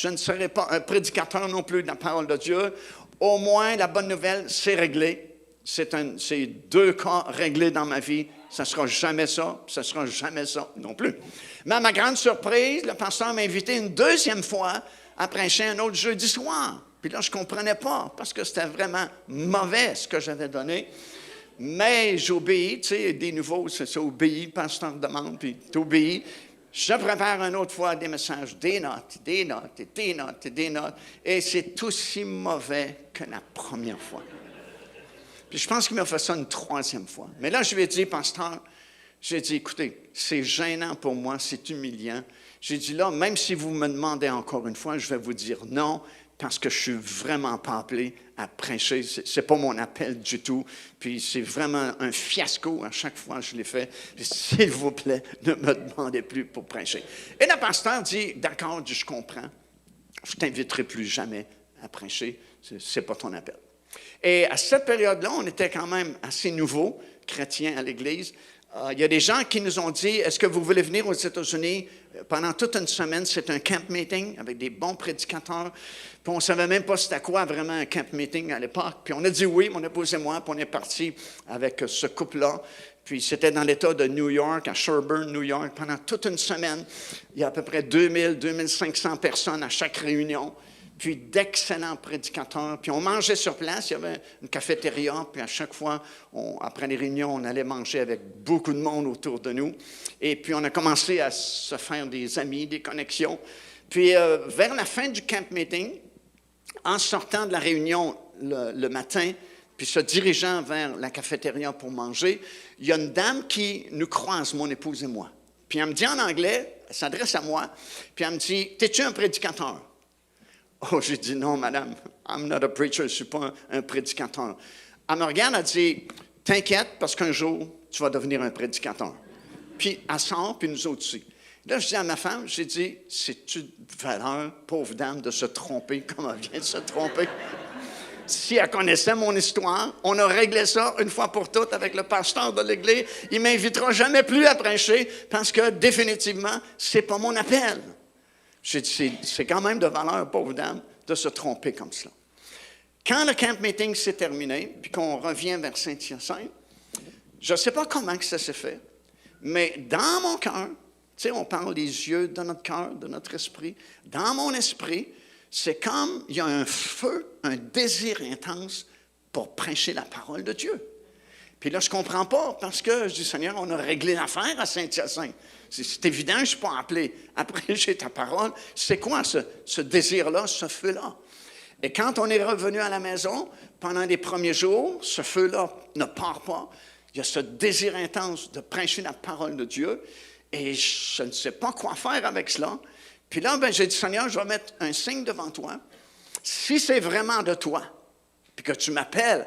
ne serai pas un prédicateur non plus de la parole de Dieu. Au moins, la bonne nouvelle, c'est réglé. C'est 2 cas réglés dans ma vie. Ça ne sera jamais ça, ça ne sera jamais ça non plus. Mais à ma grande surprise, le pasteur m'a invité une 2e fois à prêcher un autre jeudi soir. Puis là, je ne comprenais pas, parce que c'était vraiment mauvais ce que j'avais donné. Mais j'obéis, tu sais, des nouveaux, c'est ça, obéis, le pasteur demande, puis tu obéis. Je prépare une autre fois des messages, des notes, des notes, et des notes, et des notes. Et c'est aussi mauvais que la première fois. Puis je pense qu'il m'a fait ça une 3e fois. Mais là, je lui ai dit, pasteur, j'ai dit, écoutez, c'est gênant pour moi, c'est humiliant. J'ai dit, là, même si vous me demandez encore une fois, je vais vous dire non, parce que je ne suis vraiment pas appelé à prêcher. Ce n'est pas mon appel du tout. Puis c'est vraiment un fiasco à chaque fois que je l'ai fait. S'il vous plaît, ne me demandez plus pour prêcher. Et le pasteur dit, d'accord, je comprends. Je ne t'inviterai plus jamais à prêcher. Ce n'est pas ton appel. Et à cette période-là, on était quand même assez nouveaux, chrétiens à l'Église. Il y a des gens qui nous ont dit, est-ce que vous voulez venir aux États-Unis? Pendant toute une semaine, c'est un camp meeting avec des bons prédicateurs. Puis on ne savait même pas c'était quoi vraiment un camp meeting à l'époque. Puis on a dit oui, mon épouse et moi, puis on est partis avec ce couple-là. Puis c'était dans l'État de New York, à Sherburne, New York, pendant toute une semaine. Il y a à peu près 2500 personnes à chaque réunion. Puis d'excellents prédicateurs. Puis on mangeait sur place, il y avait une cafétéria, puis à chaque fois, après les réunions, on allait manger avec beaucoup de monde autour de nous. Et puis on a commencé à se faire des amis, des connexions. Puis vers la fin du camp meeting, en sortant de la réunion le matin, puis se dirigeant vers la cafétéria pour manger, il y a une dame qui nous croise, mon épouse et moi. Puis elle me dit en anglais, elle s'adresse à moi, puis elle me dit, « T'es-tu un prédicateur? » Oh, j'ai dit, non, madame, I'm not a preacher, je ne suis pas un prédicateur. Elle me regarde, elle dit, t'inquiète, parce qu'un jour, tu vas devenir un prédicateur. Puis elle sort, puis nous autres aussi. Là, je dis à ma femme, j'ai dit, c'est-tu de valeur, pauvre dame, de se tromper comme elle vient de se tromper? si elle connaissait mon histoire, on a réglé ça une fois pour toutes avec le pasteur de l'Église. Il ne m'invitera jamais plus à prêcher parce que définitivement, ce n'est pas mon appel. J'ai dit, c'est quand même de valeur, pauvre dame, de se tromper comme cela. Quand le camp meeting s'est terminé, puis qu'on revient vers Saint-Hyacinthe, je ne sais pas comment que ça s'est fait, mais dans mon cœur, tu sais, on parle des yeux de notre cœur, de notre esprit. Dans mon esprit, c'est comme il y a un feu, un désir intense pour prêcher la parole de Dieu. Puis là, je ne comprends pas parce que je dis, Seigneur, on a réglé l'affaire à Saint-Hyacinthe. C'est évident, je ne suis pas appelé à prêcher ta parole. C'est quoi ce désir-là, ce feu-là? Et quand on est revenu à la maison, pendant les premiers jours, ce feu-là ne part pas. Il y a ce désir intense de prêcher la parole de Dieu. Et je ne sais pas quoi faire avec cela. Puis là, j'ai dit, Seigneur, je vais mettre un signe devant toi. Si c'est vraiment de toi, puis que tu m'appelles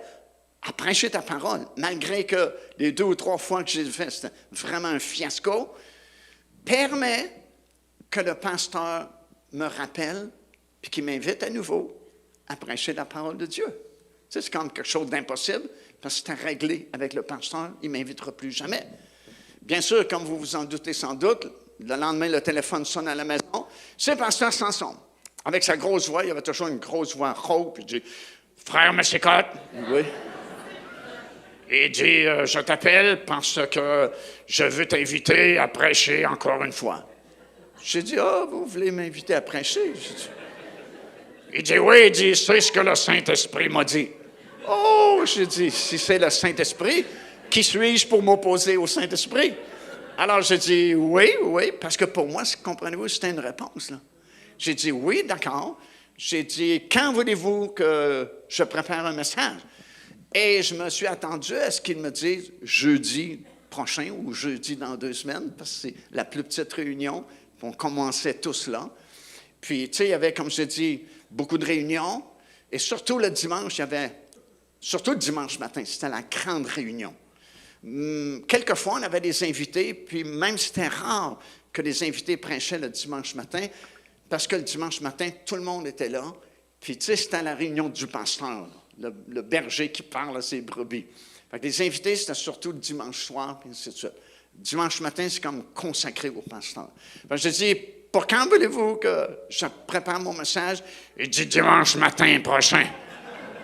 à prêcher ta parole, malgré que les 2 ou 3 fois que j'ai fait, c'était vraiment un fiasco, permets que le pasteur me rappelle, puis qu'il m'invite à nouveau à prêcher la parole de Dieu. Tu sais, c'est comme quelque chose d'impossible, parce que c'est réglé avec le pasteur, il ne m'invitera plus jamais. Bien sûr, comme vous vous en doutez sans doute, le lendemain, le téléphone sonne à la maison. C'est pasteur Samson. Avec sa grosse voix, il avait toujours une grosse voix rauque, puis il dit « Frère Massicotte. » Oui. Il dit « Je t'appelle parce que je veux t'inviter à prêcher encore une fois. » J'ai dit « Ah, vous voulez m'inviter à prêcher? » Il dit « Oui, il dit, c'est ce que le Saint-Esprit m'a dit. » Oh, j'ai dit « Si c'est le Saint-Esprit, qui suis-je pour m'opposer au Saint-Esprit? » Alors, j'ai dit « Oui, parce que pour moi, comprenez-vous, c'était une réponse. Là. J'ai dit « Oui, d'accord. » J'ai dit « Quand voulez-vous que je prépare un message? » Et je me suis attendu à ce qu'il me dise jeudi prochain ou jeudi dans 2 semaines, parce que c'est la plus petite réunion. On commençait tous là. Puis, tu sais, il y avait, comme je dit, beaucoup de réunions. Et surtout le dimanche, surtout le dimanche matin, c'était la grande réunion. Quelquefois, on avait des invités, puis même c'était rare que les invités prêchaient le dimanche matin, parce que le dimanche matin, tout le monde était là. Puis, tu sais, c'était la réunion du pasteur, le berger qui parle à ses brebis. Fait que les invités, c'était surtout le dimanche soir, puis ainsi de suite. Dimanche matin, c'est comme consacré au pasteur. Fait que je dis, pour quand voulez-vous que je prépare mon message? Il dit, dimanche matin prochain.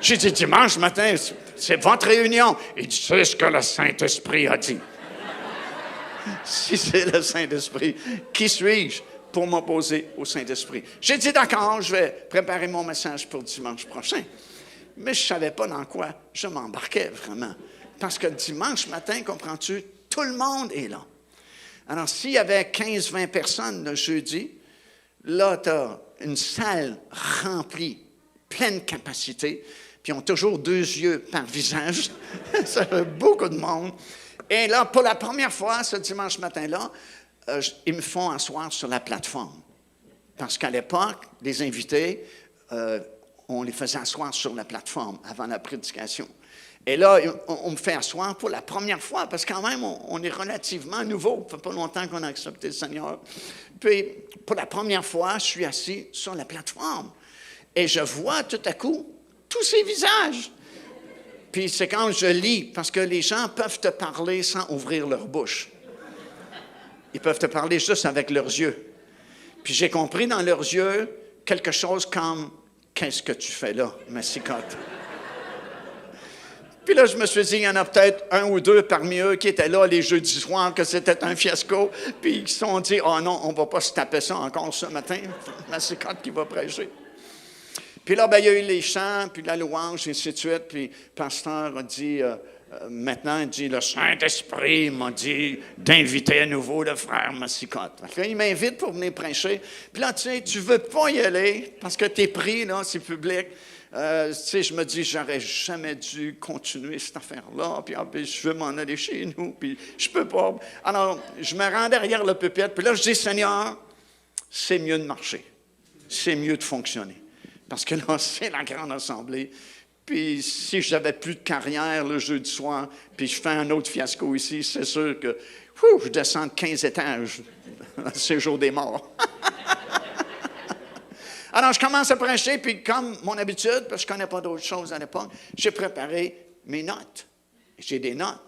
J'ai dit, dimanche matin, c'est votre réunion. Il dit, c'est ce que le Saint-Esprit a dit. Si c'est le Saint-Esprit, qui suis-je pour m'opposer au Saint-Esprit? J'ai dit, d'accord, je vais préparer mon message pour dimanche prochain. Mais je ne savais pas dans quoi je m'embarquais vraiment. Parce que dimanche matin, comprends-tu, tout le monde est là. Alors, s'il y avait 15-20 personnes le jeudi, là, tu as une salle remplie, pleine capacité, puis ils ont toujours 2 yeux par visage. Ça fait beaucoup de monde. Et là, pour la première fois, ce dimanche matin-là, ils me font asseoir sur la plateforme. Parce qu'à l'époque, les invités, on les faisait asseoir sur la plateforme avant la prédication. Et là, on me fait asseoir pour la première fois, parce que quand même, on est relativement nouveau. Ça fait pas longtemps qu'on a accepté le Seigneur. Puis, pour la première fois, je suis assis sur la plateforme. Et je vois tout à coup tous ces visages. Puis c'est quand je lis, parce que les gens peuvent te parler sans ouvrir leur bouche. Ils peuvent te parler juste avec leurs yeux. Puis j'ai compris dans leurs yeux quelque chose comme « Qu'est-ce que tu fais là, Massicotte? » Puis là, je me suis dit, il y en a peut-être 1 ou 2 parmi eux qui étaient là les jeudis soirs, que c'était un fiasco. Puis ils se sont dit, « Oh non, on ne va pas se taper ça encore ce matin. Massicotte qui va prêcher. » Puis là, il y a eu les chants, puis la louange, et ainsi de suite. Puis le pasteur a dit, maintenant, il dit, le Saint-Esprit m'a dit d'inviter à nouveau le frère Massicotte. Il m'invite pour venir prêcher. Puis là, tu sais, tu ne veux pas y aller parce que tu es pris, là, c'est public. Tu sais, je me dis, j'aurais jamais dû continuer cette affaire-là. Puis je veux m'en aller chez nous, puis je peux pas. Alors, je me rends derrière le pupitre, puis là, je dis, Seigneur, c'est mieux de marcher. C'est mieux de fonctionner. Parce que là, c'est la grande assemblée. Puis si je n'avais plus de carrière le jeudi soir, puis je fais un autre fiasco ici, c'est sûr que je descends de 15 étages dans le séjour des morts. Alors, je commence à prêcher, puis comme mon habitude, parce que je ne connais pas d'autres choses à l'époque, j'ai préparé mes notes. J'ai des notes,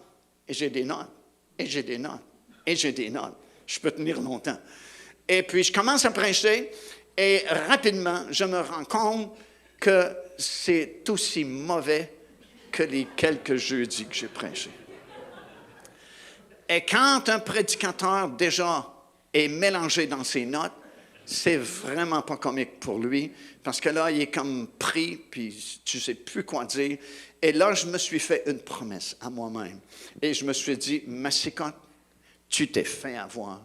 et j'ai des notes, et j'ai des notes, et j'ai des notes. Je peux tenir longtemps. Et puis, je commence à prêcher, et rapidement, je me rends compte que c'est aussi mauvais que les quelques jeudis que j'ai prêchés. Et quand un prédicateur déjà est mélangé dans ses notes, c'est vraiment pas comique pour lui, parce que là, il est comme pris, puis tu sais plus quoi dire. Et là, je me suis fait une promesse à moi-même. Et je me suis dit, Massicotte, tu t'es fait avoir.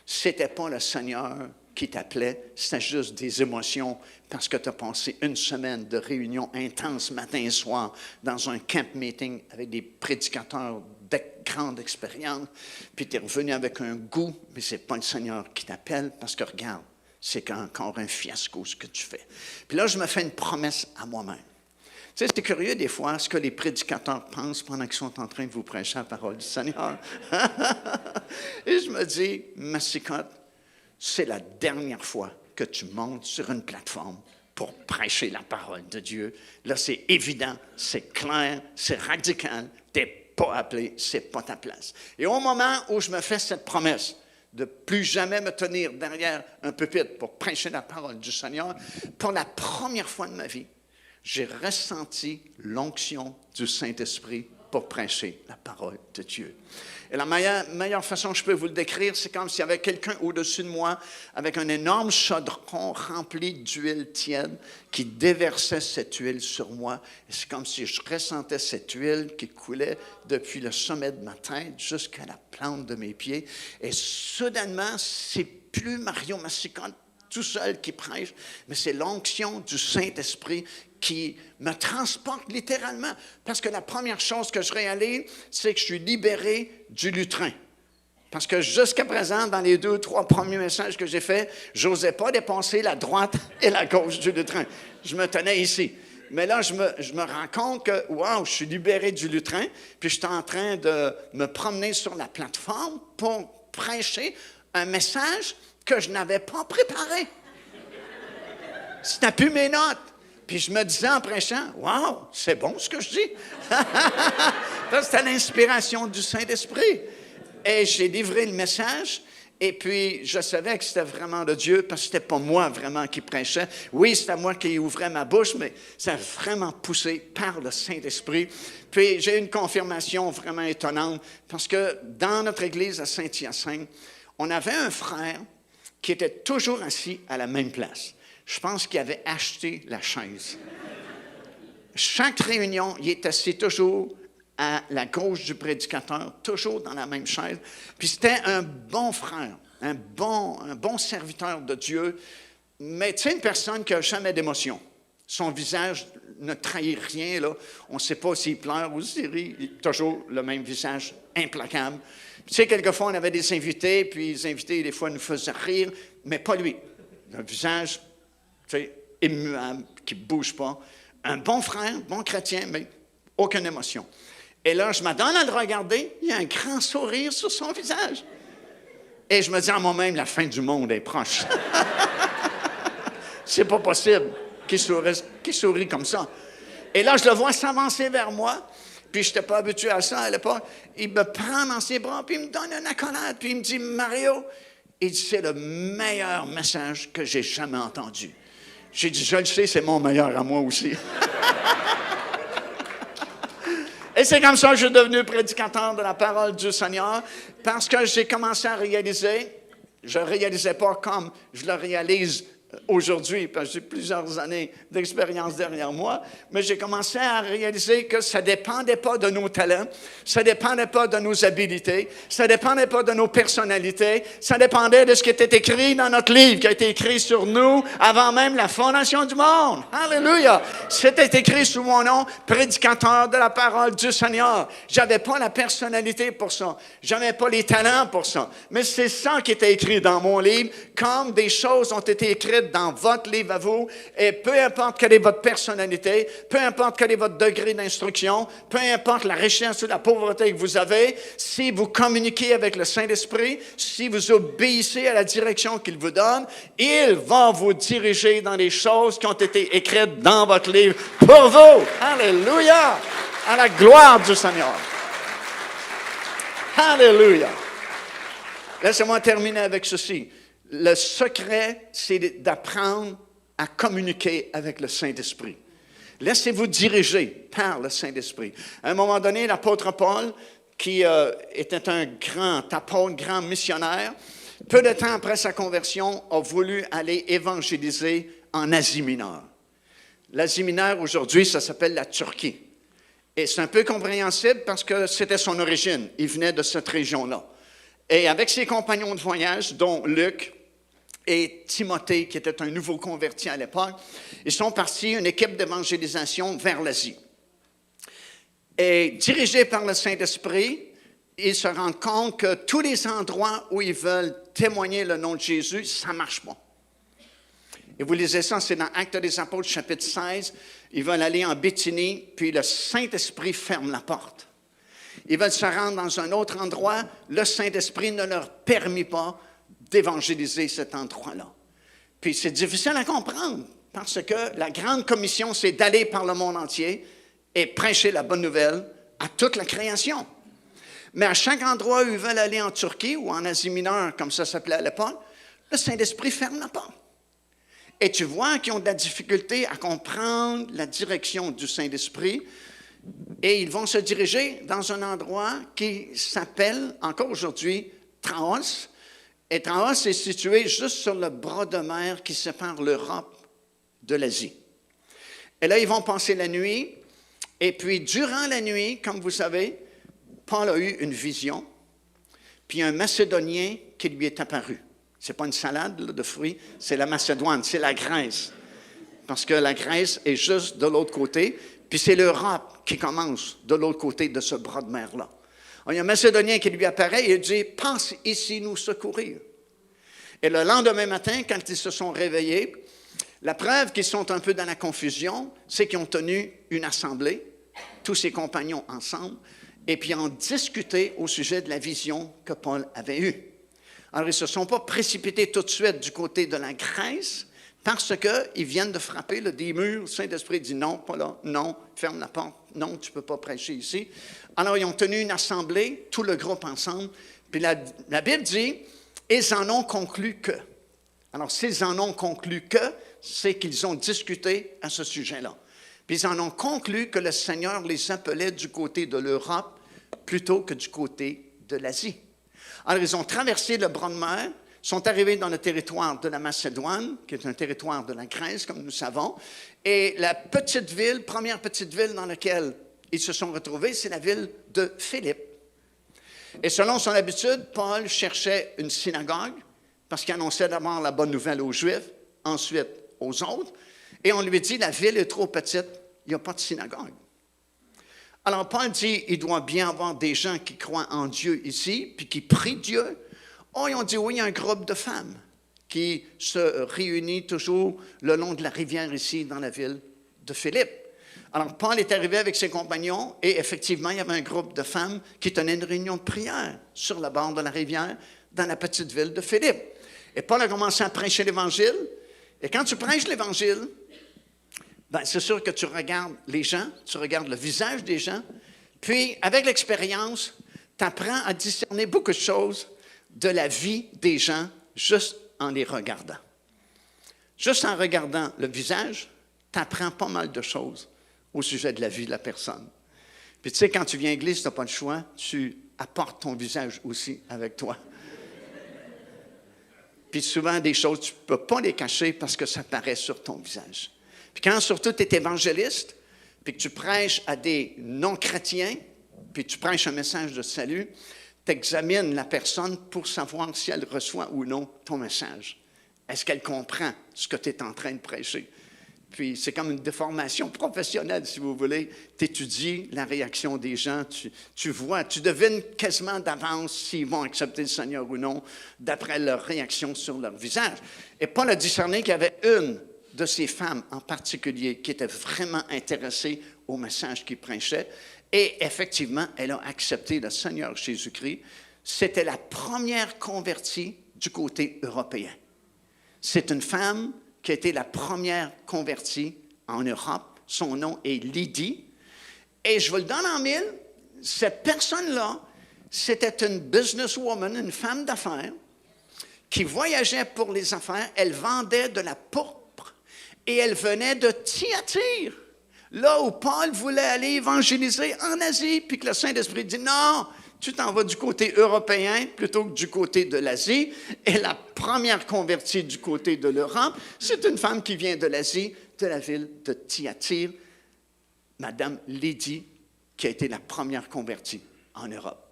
C'était pas le Seigneur qui t'appelait, c'était juste des émotions, parce que tu as passé une semaine de réunion intense matin et soir dans un camp meeting avec des prédicateurs de grande expérience, puis tu es revenu avec un goût, mais ce n'est pas le Seigneur qui t'appelle, parce que regarde, c'est encore un fiasco ce que tu fais. Puis là, je me fais une promesse à moi-même. Tu sais, c'est curieux des fois ce que les prédicateurs pensent pendant qu'ils sont en train de vous prêcher la parole du Seigneur. Et je me dis, Massicotte, c'est la dernière fois que tu montes sur une plateforme pour prêcher la parole de Dieu. Là, c'est évident, c'est clair, c'est radical, tu n'es pas appelé, ce n'est pas ta place. Et au moment où je me fais cette promesse de plus jamais me tenir derrière un pupitre pour prêcher la parole du Seigneur, pour la première fois de ma vie, j'ai ressenti l'onction du Saint-Esprit pour prêcher la parole de Dieu. Et la meilleure façon que je peux vous le décrire, c'est comme s'il y avait quelqu'un au-dessus de moi avec un énorme chaudron rempli d'huile tiède qui déversait cette huile sur moi. Et c'est comme si je ressentais cette huile qui coulait depuis le sommet de ma tête jusqu'à la plante de mes pieds. Et soudainement, c'est plus Mario Massicotte tout seul qui prêche, mais c'est l'onction du Saint-Esprit qui me transporte littéralement. Parce que la première chose que je réalise, c'est que je suis libéré du lutrin. Parce que jusqu'à présent, dans les 2 ou 3 premiers messages que j'ai faits, je n'osais pas dépasser la droite et la gauche du lutrin. Je me tenais ici. Mais là, je me rends compte que, wow, je suis libéré du lutrin, puis je suis en train de me promener sur la plateforme pour prêcher un message que je n'avais pas préparé. C'était plus mes notes. Puis je me disais en prêchant, « Wow, c'est bon ce que je dis! » C'était l'inspiration du Saint-Esprit. Et j'ai livré le message, et puis je savais que c'était vraiment de Dieu, parce que c'était pas moi vraiment qui prêchais. Oui, c'était moi qui ouvrais ma bouche, mais c'est vraiment poussé par le Saint-Esprit. Puis j'ai eu une confirmation vraiment étonnante, parce que dans notre église à Saint-Hyacinthe, on avait un frère qui était toujours assis à la même place. Je pense qu'il avait acheté la chaise. Chaque réunion, il est assis toujours à la gauche du prédicateur, toujours dans la même chaise. Puis c'était un bon frère, un bon serviteur de Dieu, mais tu sais, une personne qui n'a jamais d'émotion. Son visage ne trahit rien, là. On ne sait pas s'il pleure ou s'il rit. Il a toujours le même visage implacable. Tu sais, quelquefois, on avait des invités, puis les invités, des fois, nous faisaient rire, mais pas lui. Un visage, tu sais, immuable, qui ne bouge pas. Un bon frère, bon chrétien, mais aucune émotion. Et là, je m'adonne à le regarder, il y a un grand sourire sur son visage. Et je me dis en moi-même, la fin du monde est proche. C'est pas possible qu'il sourit comme ça. Et là, je le vois s'avancer vers moi, puis je n'étais pas habitué à ça à l'époque. Il me prend dans ses bras, puis il me donne une accolade, puis il me dit, « Mario, il dit, c'est le meilleur message que j'ai jamais entendu. » J'ai dit, « Je le sais, c'est mon meilleur à moi aussi. » Et c'est comme ça que je suis devenu prédicateur de la parole du Seigneur, parce que j'ai commencé à réaliser, je ne réalisais pas comme je le réalise aujourd'hui, parce que j'ai plusieurs années d'expérience derrière moi, mais j'ai commencé à réaliser que ça ne dépendait pas de nos talents, ça ne dépendait pas de nos habilités, ça ne dépendait pas de nos personnalités, ça dépendait de ce qui était écrit dans notre livre, qui a été écrit sur nous avant même la fondation du monde. Alléluia! C'était écrit sous mon nom, prédicateur de la parole du Seigneur. Je n'avais pas la personnalité pour ça, je n'avais pas les talents pour ça, mais c'est ça qui était écrit dans mon livre, comme des choses ont été écrites écrites dans votre livre à vous. Et peu importe quelle est votre personnalité, peu importe quel est votre degré d'instruction, peu importe la richesse ou la pauvreté que vous avez, si vous communiquez avec le Saint-Esprit, si vous obéissez à la direction qu'il vous donne, il va vous diriger dans les choses qui ont été écrites dans votre livre pour vous. Alléluia! À la gloire du Seigneur. Alléluia! Laissez-moi terminer avec ceci. Le secret, c'est d'apprendre à communiquer avec le Saint-Esprit. Laissez-vous diriger par le Saint-Esprit. À un moment donné, l'apôtre Paul, qui était un grand apôtre, grand missionnaire, peu de temps après sa conversion, a voulu aller évangéliser en Asie mineure. L'Asie mineure, aujourd'hui, ça s'appelle la Turquie. Et c'est un peu compréhensible parce que c'était son origine. Il venait de cette région-là. Et avec ses compagnons de voyage, dont Luc et Timothée, qui était un nouveau converti à l'époque, ils sont partis, une équipe d'évangélisation vers l'Asie. Et dirigés par le Saint-Esprit, ils se rendent compte que tous les endroits où ils veulent témoigner le nom de Jésus, ça ne marche pas. Et vous lisez ça, c'est dans Actes des Apôtres, chapitre 16. Ils veulent aller en Bithynie, puis le Saint-Esprit ferme la porte. Ils veulent se rendre dans un autre endroit. Le Saint-Esprit ne leur permet pas d'évangéliser cet endroit-là. Puis c'est difficile à comprendre, parce que la grande commission, c'est d'aller par le monde entier et prêcher la bonne nouvelle à toute la création. Mais à chaque endroit où ils veulent aller en Turquie ou en Asie mineure, comme ça s'appelait à l'époque, le Saint-Esprit ferme la porte. Et tu vois qu'ils ont de la difficulté à comprendre la direction du Saint-Esprit et ils vont se diriger dans un endroit qui s'appelle, encore aujourd'hui, Traos. Et Traos est situé juste sur le bras de mer qui sépare l'Europe de l'Asie. Et là, ils vont passer la nuit. Et puis, durant la nuit, comme vous savez, Paul a eu une vision, puis un Macédonien qui lui est apparu. Ce n'est pas une salade là, de fruits, c'est la Macédoine, c'est la Grèce. Parce que la Grèce est juste de l'autre côté, puis c'est l'Europe qui commence de l'autre côté de ce bras de mer-là. Alors, il y a un Macédonien qui lui apparaît et il dit « Passe ici nous secourir ». Et le lendemain matin, quand ils se sont réveillés, la preuve qu'ils sont un peu dans la confusion, c'est qu'ils ont tenu une assemblée, tous ses compagnons ensemble, et puis ont discuté au sujet de la vision que Paul avait eue. Alors, ils ne se sont pas précipités tout de suite du côté de la Grèce parce qu'ils viennent de frapper des murs. Le Saint-Esprit dit non, pas là, non, ferme la porte, non, tu ne peux pas prêcher ici. Alors, ils ont tenu une assemblée, tout le groupe ensemble. Puis la Bible dit, ils en ont conclu que. Alors, s'ils en ont conclu que, c'est qu'ils ont discuté à ce sujet-là. Puis ils en ont conclu que le Seigneur les appelait du côté de l'Europe plutôt que du côté de l'Asie. Alors, ils ont traversé le bras de mer, sont arrivés dans le territoire de la Macédoine, qui est un territoire de la Grèce, comme nous savons. Et la petite ville, première petite ville dans laquelle ils se sont retrouvés, c'est la ville de Philippe. Et selon son habitude, Paul cherchait une synagogue, parce qu'il annonçait d'abord la bonne nouvelle aux Juifs, ensuite aux autres. Et on lui dit, la ville est trop petite, il n'y a pas de synagogue. Alors, Paul dit, il doit bien avoir des gens qui croient en Dieu ici, puis qui prient Dieu. Oh, ils ont dit, oui, il y a un groupe de femmes qui se réunit toujours le long de la rivière ici, dans la ville de Philippe. Alors, Paul est arrivé avec ses compagnons, et effectivement, il y avait un groupe de femmes qui tenaient une réunion de prière sur le bord de la rivière, dans la petite ville de Philippe. Et Paul a commencé à prêcher l'Évangile. Et quand tu prêches l'Évangile, ben, c'est sûr que tu regardes les gens, tu regardes le visage des gens, puis avec l'expérience, tu apprends à discerner beaucoup de choses de la vie des gens juste en les regardant. Juste en regardant le visage, tu apprends pas mal de choses au sujet de la vie de la personne. Puis tu sais, quand tu viens à l'église, tu n'as pas le choix, tu apportes ton visage aussi avec toi. Puis souvent, des choses, tu ne peux pas les cacher parce que ça paraît sur ton visage. Puis quand surtout tu es évangéliste, puis que tu prêches à des non-chrétiens, puis tu prêches un message de salut, tu examines la personne pour savoir si elle reçoit ou non ton message. Est-ce qu'elle comprend ce que tu es en train de prêcher? Puis c'est comme une déformation professionnelle, si vous voulez. Tu étudies la réaction des gens, tu vois, tu devines quasiment d'avance s'ils vont accepter le Seigneur ou non, d'après leur réaction sur leur visage. Et Paul a discerné qu'il y avait une de ces femmes en particulier qui était vraiment intéressée au message qu'il prêchait. Et effectivement, elle a accepté le Seigneur Jésus-Christ. C'était la première convertie du côté européen. C'est une femme qui a été la première convertie en Europe. Son nom est Lydie. Et je vous le donne en mille, cette personne-là, c'était une businesswoman, une femme d'affaires, qui voyageait pour les affaires. Elle vendait de la pourpre et elle venait de Thyatire, là où Paul voulait aller évangéliser en Asie, puis que le Saint-Esprit dit non, tu t'en vas du côté européen plutôt que du côté de l'Asie. Et la première convertie du côté de l'Europe, c'est une femme qui vient de l'Asie, de la ville de Thyatire, Madame Lydie, qui a été la première convertie en Europe.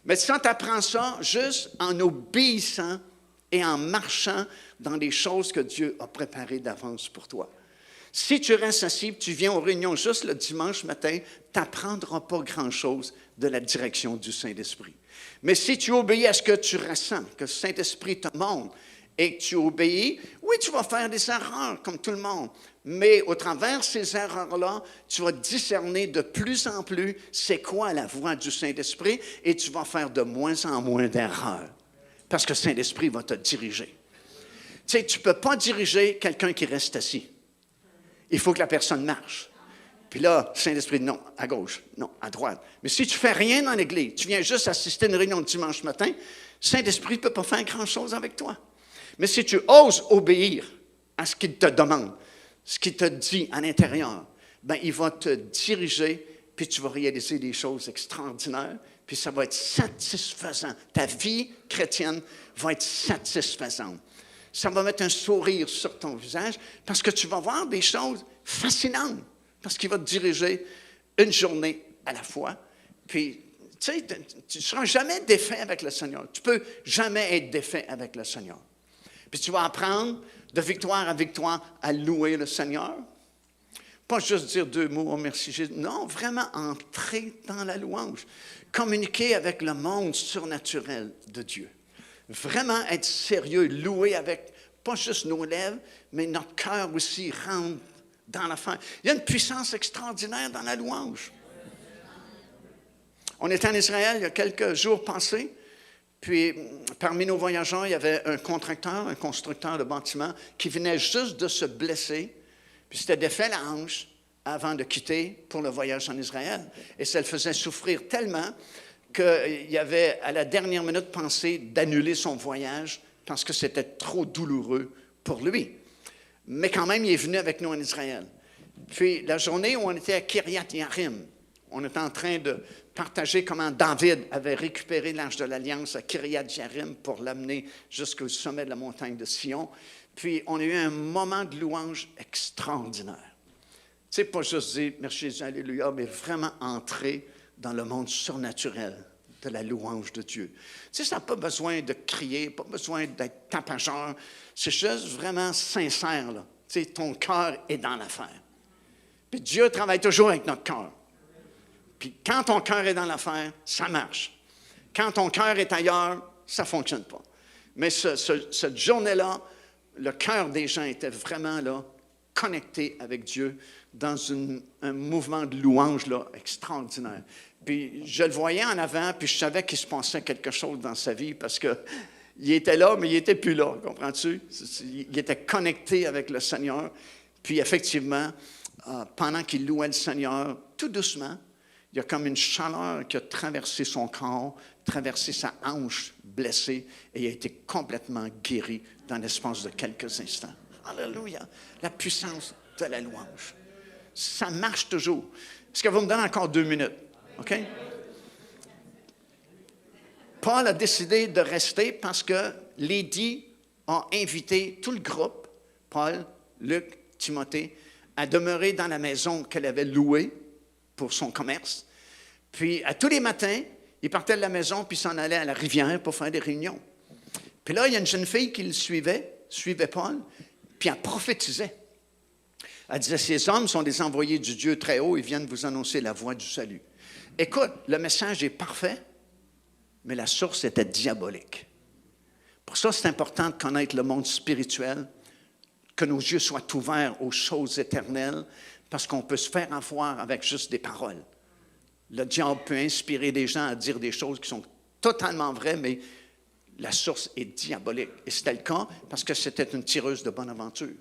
Mais ça, tu apprends ça juste en obéissant et en marchant dans les choses que Dieu a préparées d'avance pour toi. Si tu restes assis, tu viens aux réunions juste le dimanche matin, tu n'apprendras pas grand-chose de la direction du Saint-Esprit. Mais si tu obéis à ce que tu ressens, que le Saint-Esprit te montre, et que tu obéis, oui, tu vas faire des erreurs comme tout le monde, mais au travers de ces erreurs-là, tu vas discerner de plus en plus c'est quoi la voix du Saint-Esprit et tu vas faire de moins en moins d'erreurs parce que le Saint-Esprit va te diriger. Tu sais, tu ne peux pas diriger quelqu'un qui reste assis. Il faut que la personne marche. Puis là, le Saint-Esprit dit non, à gauche, non, à droite. Mais si tu ne fais rien dans l'Église, tu viens juste assister à une réunion le dimanche matin, le Saint-Esprit ne peut pas faire grand-chose avec toi. Mais si tu oses obéir à ce qu'il te demande, ce qu'il te dit à l'intérieur, bien, il va te diriger, puis tu vas réaliser des choses extraordinaires, puis ça va être satisfaisant. Ta vie chrétienne va être satisfaisante. Ça va mettre un sourire sur ton visage parce que tu vas voir des choses fascinantes, parce qu'il va te diriger une journée à la fois. Puis, tu sais, tu ne seras jamais défait avec le Seigneur. Tu ne peux jamais être défait avec le Seigneur. Puis tu vas apprendre de victoire à victoire à louer le Seigneur. Pas juste dire deux mots, oh merci Jésus. Non, vraiment entrer dans la louange. Communiquer avec le monde surnaturel de Dieu. Vraiment être sérieux, louer avec, pas juste nos lèvres, mais notre cœur aussi rentre dans l'affaire. Il y a une puissance extraordinaire dans la louange. On était en Israël il y a quelques jours passés. Puis, parmi nos voyageurs, il y avait un contracteur, un constructeur de bâtiments qui venait juste de se blesser, puis s'était défait la hanche avant de quitter pour le voyage en Israël. Et ça le faisait souffrir tellement qu'il avait, à la dernière minute, pensé d'annuler son voyage parce que c'était trop douloureux pour lui. Mais quand même, il est venu avec nous en Israël. Puis, la journée où on était à Kiryat Yarim, on était en train de partager comment David avait récupéré l'Arche de l'Alliance à Kiryat Yarim pour l'amener jusqu'au sommet de la montagne de Sion. Puis, on a eu un moment de louange extraordinaire. Tu sais, pas juste dire « Merci Jésus, Alléluia », mais vraiment entrer dans le monde surnaturel de la louange de Dieu. Tu sais, ça n'a pas besoin de crier, pas besoin d'être tapageur. C'est juste vraiment sincère, là. Tu sais, ton cœur est dans l'affaire. Puis Dieu travaille toujours avec notre cœur. Puis quand ton cœur est dans l'affaire, ça marche. Quand ton cœur est ailleurs, ça ne fonctionne pas. Mais cette journée-là, le cœur des gens était vraiment là, connecté avec Dieu dans un mouvement de louange là, extraordinaire. Puis je le voyais en avant, puis je savais qu'il se passait quelque chose dans sa vie parce qu'il était là, mais il n'était plus là, comprends-tu? Il était connecté avec le Seigneur. Puis effectivement, pendant qu'il louait le Seigneur, tout doucement, il y a comme une chaleur qui a traversé son corps, traversé sa hanche blessée, et il a été complètement guéri dans l'espace de quelques instants. Alléluia! La puissance de la louange. Ça marche toujours. Est-ce que vous me donnez encore 2 minutes? OK? Paul a décidé de rester parce que Lydie a invité tout le groupe, Paul, Luc, Timothée, à demeurer dans la maison qu'elle avait louée pour son commerce. Puis, à tous les matins, il partait de la maison puis s'en allait à la rivière pour faire des réunions. Puis là, il y a une jeune fille qui le suivait Paul, puis elle prophétisait. Elle disait, ces hommes sont des envoyés du Dieu très haut, ils viennent vous annoncer la voie du salut. Écoute, le message est parfait, mais la source était diabolique. Pour ça, c'est important de connaître le monde spirituel, que nos yeux soient ouverts aux choses éternelles, parce qu'on peut se faire avoir avec juste des paroles. Le diable peut inspirer des gens à dire des choses qui sont totalement vraies, mais la source est diabolique. Et c'était le cas parce que c'était une tireuse de bonne aventure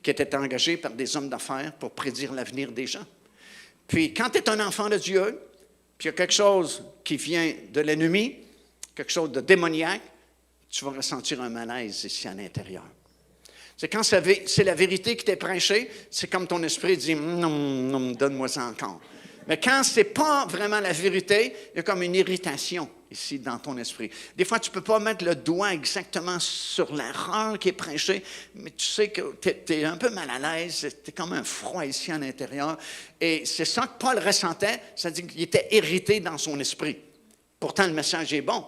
qui était engagée par des hommes d'affaires pour prédire l'avenir des gens. Puis, quand tu es un enfant de Dieu, puis il y a quelque chose qui vient de l'ennemi, quelque chose de démoniaque, tu vas ressentir un malaise ici à l'intérieur. C'est quand c'est la vérité qui t'est prêchée, c'est comme ton esprit dit « non, donne-moi ça encore ». Mais quand ce n'est pas vraiment la vérité, il y a comme une irritation ici dans ton esprit. Des fois, tu ne peux pas mettre le doigt exactement sur l'erreur qui est prêchée, mais tu sais que tu es un peu mal à l'aise, tu es comme un froid ici à l'intérieur. Et c'est ça que Paul ressentait, c'est-à-dire qu'il était irrité dans son esprit. Pourtant, le message est bon.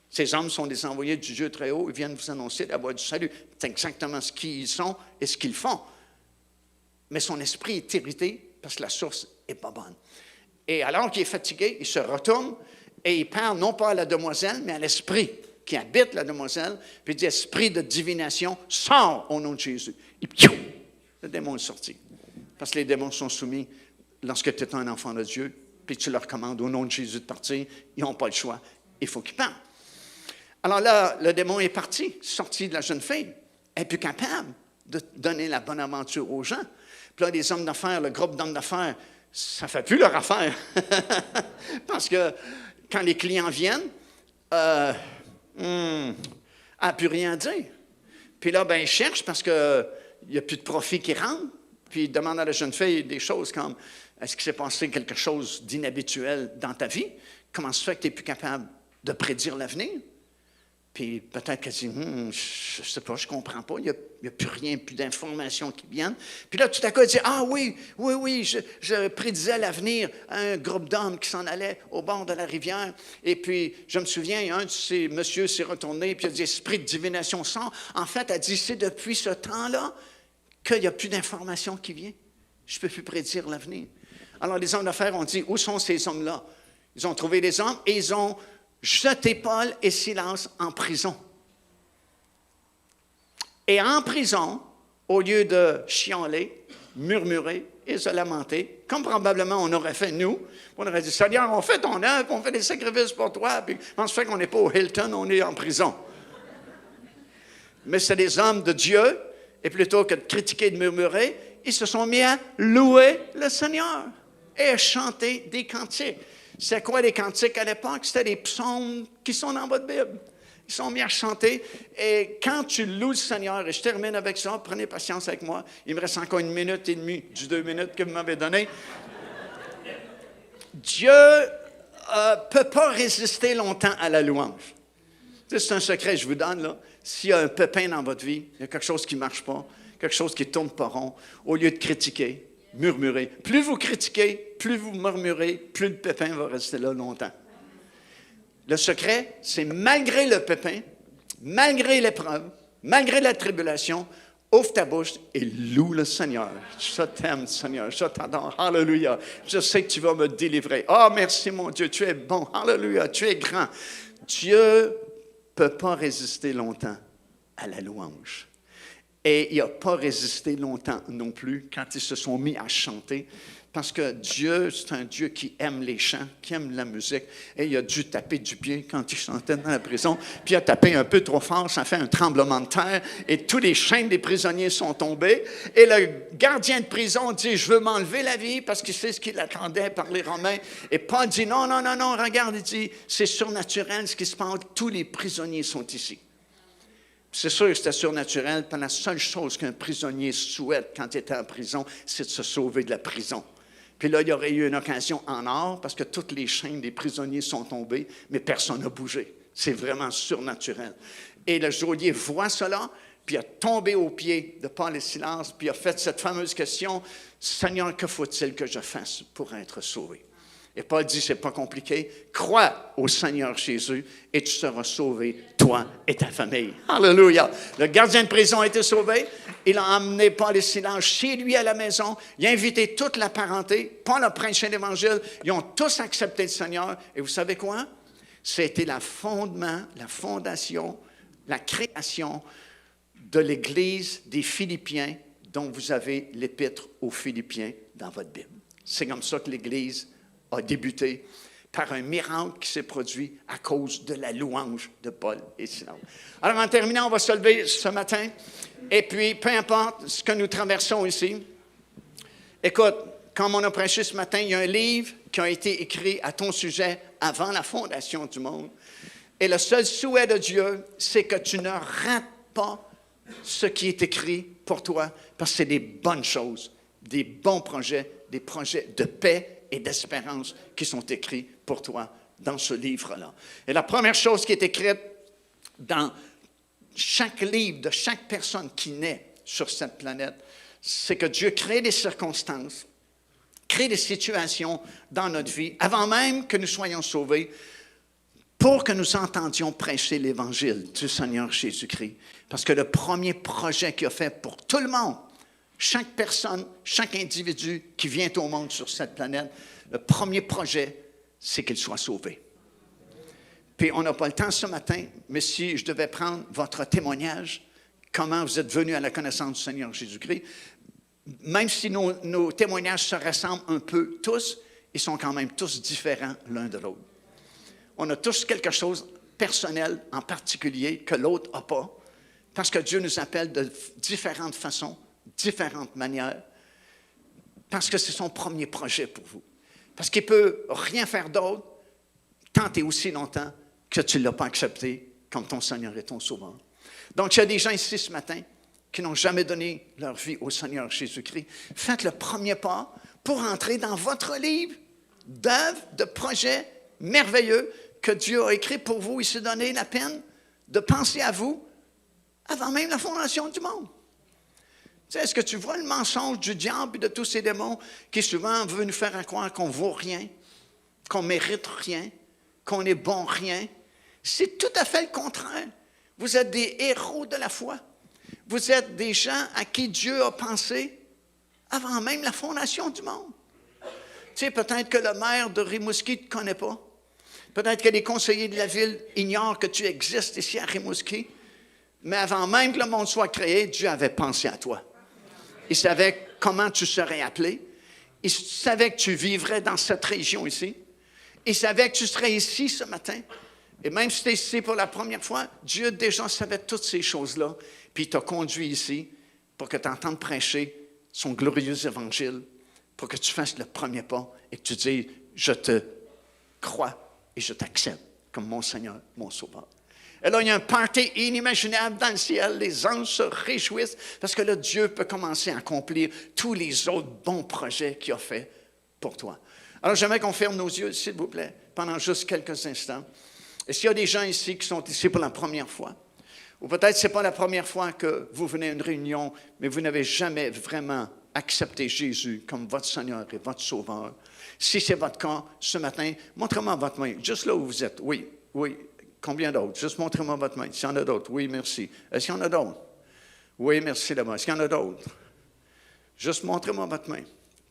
Ces hommes sont des envoyés du Dieu très haut, ils viennent vous annoncer la voie du salut. C'est exactement ce qu'ils sont et ce qu'ils font. Mais son esprit est irrité parce que la source n'est pas bonne. Et alors qu'il est fatigué, il se retourne et il parle non pas à la demoiselle, mais à l'esprit qui habite la demoiselle, puis il dit, esprit de divination, sors au nom de Jésus. Et piou, le démon est sorti. Parce que les démons sont soumis lorsque tu es un enfant de Dieu, puis tu leur commandes au nom de Jésus de partir, ils n'ont pas le choix, il faut qu'ils partent. Alors là, le démon est parti, sorti de la jeune fille. Elle n'est plus capable de donner la bonne aventure aux gens. Puis là, les hommes d'affaires, le groupe d'hommes d'affaires, ça ne fait plus leur affaire. Parce que quand les clients viennent, elle n'a plus rien à dire. Puis là, ils cherchent parce qu'il n'y a plus de profit qui rentre. Puis ils demandent à la jeune fille des choses comme, est-ce qu'il s'est passé quelque chose d'inhabituel dans ta vie? Comment se fait que tu n'es plus capable de prédire l'avenir? Puis peut-être qu'elle dit, je ne sais pas, je ne comprends pas, il n'y a plus rien, plus d'informations qui viennent. Puis là, tout à coup, elle dit, ah oui, je prédisais l'avenir à un groupe d'hommes qui s'en allait au bord de la rivière. Et puis, je me souviens, un de ces messieurs s'est retourné, puis il a dit, esprit de divination sort. En fait, elle dit, c'est depuis ce temps-là qu'il n'y a plus d'informations qui viennent. Je ne peux plus prédire l'avenir. Alors, les hommes d'affaires ont dit, où sont ces hommes-là? Ils ont trouvé des hommes et ils ont jeter Paul et Silas en prison. Et en prison, au lieu de chialer, murmurer et se lamenter, comme probablement on aurait fait nous, on aurait dit, Seigneur, on fait ton œuvre, on fait des sacrifices pour toi, puis on se fait qu'on n'est pas au Hilton, on est en prison. Mais c'est des hommes de Dieu, et plutôt que de critiquer et de murmurer, ils se sont mis à louer le Seigneur et à chanter des cantiques. C'est quoi les cantiques à l'époque? C'était des psaumes qui sont dans votre Bible. Ils sont mis à chanter. Et quand tu loues le Seigneur, et je termine avec ça, prenez patience avec moi. Il me reste encore 1 minute et demie du 2 minutes que vous m'avez donné. Dieu ne peut pas résister longtemps à la louange. C'est un secret que je vous donne, là. S'il y a un pépin dans votre vie, il y a quelque chose qui ne marche pas, quelque chose qui ne tourne pas rond, au lieu de critiquer, murmurer. Plus vous critiquez, plus vous murmurez, plus le pépin va rester là longtemps. Le secret, c'est malgré le pépin, malgré l'épreuve, malgré la tribulation, ouvre ta bouche et loue le Seigneur. Je t'aime, Seigneur, je t'adore. Alléluia. Je sais que tu vas me délivrer. Oh, merci, mon Dieu, tu es bon. Alléluia, tu es grand. Dieu ne peut pas résister longtemps à la louange. Et il n'a pas résisté longtemps non plus quand ils se sont mis à chanter, parce que Dieu, c'est un Dieu qui aime les chants, qui aime la musique, et il a dû taper du pied quand il chantait dans la prison, puis il a tapé un peu trop fort, ça fait un tremblement de terre, et tous les chaînes des prisonniers sont tombées, et le gardien de prison dit, je veux m'enlever la vie, parce qu'il sait ce qu'il attendait par les Romains, et Paul dit, non, regarde, il dit, c'est surnaturel ce qui se passe, tous les prisonniers sont ici. C'est sûr que c'était surnaturel, puis la seule chose qu'un prisonnier souhaite quand il est en prison, c'est de se sauver de la prison. Puis là, il y aurait eu une occasion en or, parce que toutes les chaînes des prisonniers sont tombées, mais personne n'a bougé. C'est vraiment surnaturel. Et le geôlier voit cela, puis il a tombé aux pieds de Paul et Silas, puis il a fait cette fameuse question, « Seigneur, que faut-il que je fasse pour être sauvé? » Et Paul dit, c'est pas compliqué, crois au Seigneur Jésus et tu seras sauvé, toi toi et ta famille. Alléluia. Le gardien de prison a été sauvé. Il a emmené Paul et Silas chez lui à la maison. Il a invité toute la parenté. Paul a prêché l'Évangile. Ils ont tous accepté le Seigneur. Et vous savez quoi? C'était le fondement, la fondation, la création de l'Église des Philippiens dont vous avez l'Épître aux Philippiens dans votre Bible. C'est comme ça que l'Église a débuté, par un miracle qui s'est produit à cause de la louange de Paul et Silas. Alors, en terminant, on va se lever ce matin. Et puis, peu importe ce que nous traversons ici, écoute, comme on a prêché ce matin, il y a un livre qui a été écrit à ton sujet avant la fondation du monde. Et le seul souhait de Dieu, c'est que tu ne rates pas ce qui est écrit pour toi, parce que c'est des bonnes choses, des bons projets, des projets de paix et d'espérance qui sont écrits pour toi dans ce livre-là. Et la première chose qui est écrite dans chaque livre de chaque personne qui naît sur cette planète, c'est que Dieu crée des circonstances, crée des situations dans notre vie, avant même que nous soyons sauvés, pour que nous entendions prêcher l'Évangile du Seigneur Jésus-Christ. Parce que le premier projet qu'il a fait pour tout le monde, chaque personne, chaque individu qui vient au monde sur cette planète, le premier projet, c'est qu'il soit sauvé. Puis on n'a pas le temps ce matin, mais si je devais prendre votre témoignage, comment vous êtes venus à la connaissance du Seigneur Jésus-Christ, même si nos témoignages se ressemblent un peu tous, ils sont quand même tous différents l'un de l'autre. On a tous quelque chose personnel en particulier que l'autre n'a pas, parce que Dieu nous appelle de différentes façons, différentes manières, parce que c'est son premier projet pour vous. Parce qu'il ne peut rien faire d'autre tant et aussi longtemps que tu ne l'as pas accepté comme ton Seigneur et ton Sauveur. Donc, il y a des gens ici ce matin qui n'ont jamais donné leur vie au Seigneur Jésus-Christ. Faites le premier pas pour entrer dans votre livre d'œuvres, de projets merveilleux que Dieu a écrit pour vous. Il s'est donné la peine de penser à vous avant même la fondation du monde. Tu sais, est-ce que tu vois le mensonge du diable et de tous ces démons qui souvent veulent nous faire croire qu'on ne vaut rien, qu'on ne mérite rien, qu'on est bon rien? C'est tout à fait le contraire. Vous êtes des héros de la foi. Vous êtes des gens à qui Dieu a pensé avant même la fondation du monde. Tu sais, peut-être que le maire de Rimouski ne te connaît pas. Peut-être que les conseillers de la ville ignorent que tu existes ici à Rimouski. Mais avant même que le monde soit créé, Dieu avait pensé à toi. Il savait comment tu serais appelé. Il savait que tu vivrais dans cette région ici. Il savait que tu serais ici ce matin. Et même si tu es ici pour la première fois, Dieu déjà savait toutes ces choses-là. Puis il t'a conduit ici pour que tu entendes prêcher son glorieux évangile, pour que tu fasses le premier pas et que tu dises, je te crois et je t'accepte comme mon Seigneur, mon Sauveur. Et là, il y a un party inimaginable dans le ciel. Les anges se réjouissent parce que là, Dieu peut commencer à accomplir tous les autres bons projets qu'il a fait pour toi. Alors, j'aimerais qu'on ferme nos yeux, s'il vous plaît, pendant juste quelques instants. Et s'il y a des gens ici qui sont ici pour la première fois, ou peut-être ce n'est pas la première fois que vous venez à une réunion, mais vous n'avez jamais vraiment accepté Jésus comme votre Seigneur et votre Sauveur. Si c'est votre cas, ce matin, montrez-moi votre main, juste là où vous êtes. Oui, oui. Combien d'autres? Juste montrez-moi votre main. S'il y en a d'autres, oui, merci. Est-ce qu'il y en a d'autres? Oui, merci là-bas. Est-ce qu'il y en a d'autres? Juste montrez-moi votre main.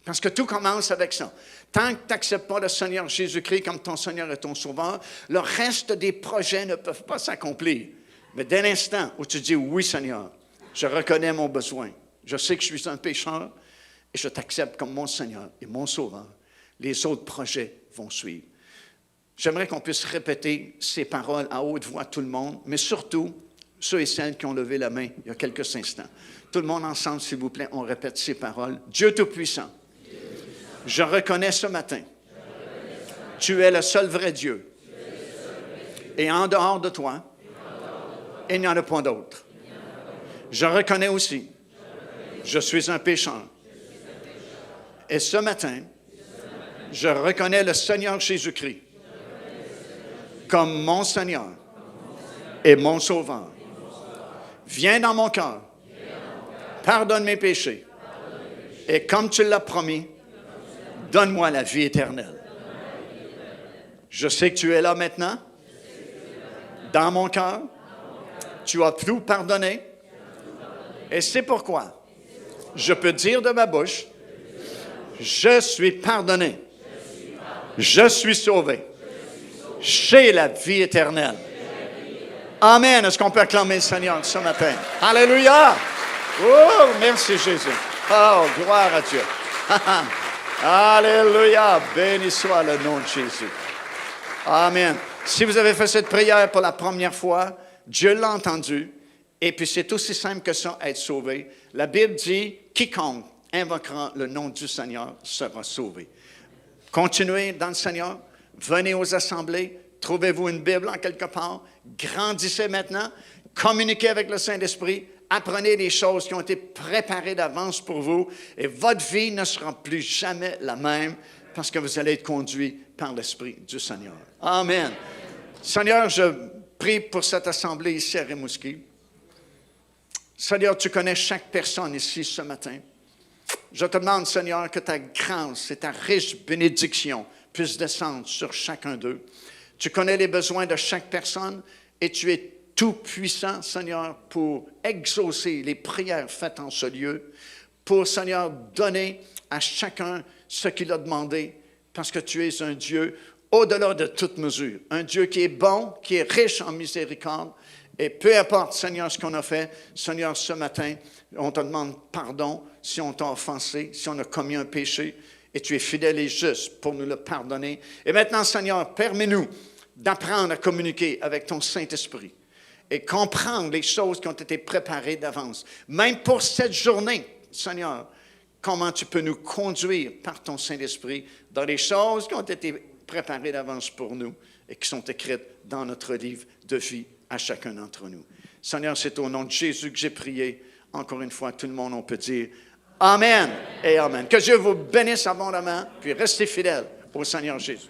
Parce que tout commence avec ça. Tant que tu n'acceptes pas le Seigneur Jésus-Christ comme ton Seigneur et ton Sauveur, le reste des projets ne peuvent pas s'accomplir. Mais dès l'instant où tu dis « Oui, Seigneur, je reconnais mon besoin. Je sais que je suis un pécheur et je t'accepte comme mon Seigneur et mon Sauveur. » Les autres projets vont suivre. J'aimerais qu'on puisse répéter ces paroles à haute voix, tout le monde, mais surtout ceux et celles qui ont levé la main il y a quelques instants. Tout le monde ensemble, s'il vous plaît, on répète ces paroles. Dieu Tout-Puissant, je reconnais ce matin, tu es le seul vrai Dieu. Et en dehors de toi, il n'y en a pas d'autre. Je reconnais aussi, je suis un pécheur. Et ce matin, je reconnais le Seigneur Jésus-Christ comme mon Seigneur et mon Sauveur. Viens dans mon cœur, pardonne mes péchés, et comme tu l'as promis, donne-moi la vie éternelle. Je sais que tu es là maintenant, dans mon cœur, tu as tout pardonné. Et c'est pourquoi je peux dire de ma bouche, je suis pardonné. Je suis sauvé. J'ai la vie éternelle. Amen. Est-ce qu'on peut acclamer le Seigneur ce matin? Alléluia. Oh, merci Jésus. Oh, gloire à Dieu. Alléluia. Béni soit le nom de Jésus. Amen. Si vous avez fait cette prière pour la première fois, Dieu l'a entendu. Et puis c'est aussi simple que ça, être sauvé. La Bible dit, quiconque invoquera le nom du Seigneur sera sauvé. Continuez dans le Seigneur. Venez aux assemblées. Trouvez-vous une Bible en quelque part. Grandissez maintenant. Communiquez avec le Saint-Esprit. Apprenez des choses qui ont été préparées d'avance pour vous. Et votre vie ne sera plus jamais la même parce que vous allez être conduit par l'Esprit du Seigneur. Amen. Seigneur, je prie pour cette assemblée ici à Rimouski. Seigneur, tu connais chaque personne ici ce matin. Je te demande, Seigneur, que ta grâce et ta riche bénédiction puissent descendre sur chacun d'eux. Tu connais les besoins de chaque personne et tu es tout-puissant, Seigneur, pour exaucer les prières faites en ce lieu, pour, Seigneur, donner à chacun ce qu'il a demandé, parce que tu es un Dieu au-delà de toute mesure, un Dieu qui est bon, qui est riche en miséricorde. Et peu importe, Seigneur, ce qu'on a fait, Seigneur, ce matin, on te demande pardon si on t'a offensé, si on a commis un péché, et tu es fidèle et juste pour nous le pardonner. Et maintenant, Seigneur, permets-nous d'apprendre à communiquer avec ton Saint-Esprit et comprendre les choses qui ont été préparées d'avance. Même pour cette journée, Seigneur, comment tu peux nous conduire par ton Saint-Esprit dans les choses qui ont été préparées d'avance pour nous et qui sont écrites dans notre livre de vie à chacun d'entre nous. Seigneur, c'est au nom de Jésus que j'ai prié. Encore une fois, tout le monde, on peut dire Amen et Amen. Que Dieu vous bénisse abondamment, puis restez fidèles au Seigneur Jésus.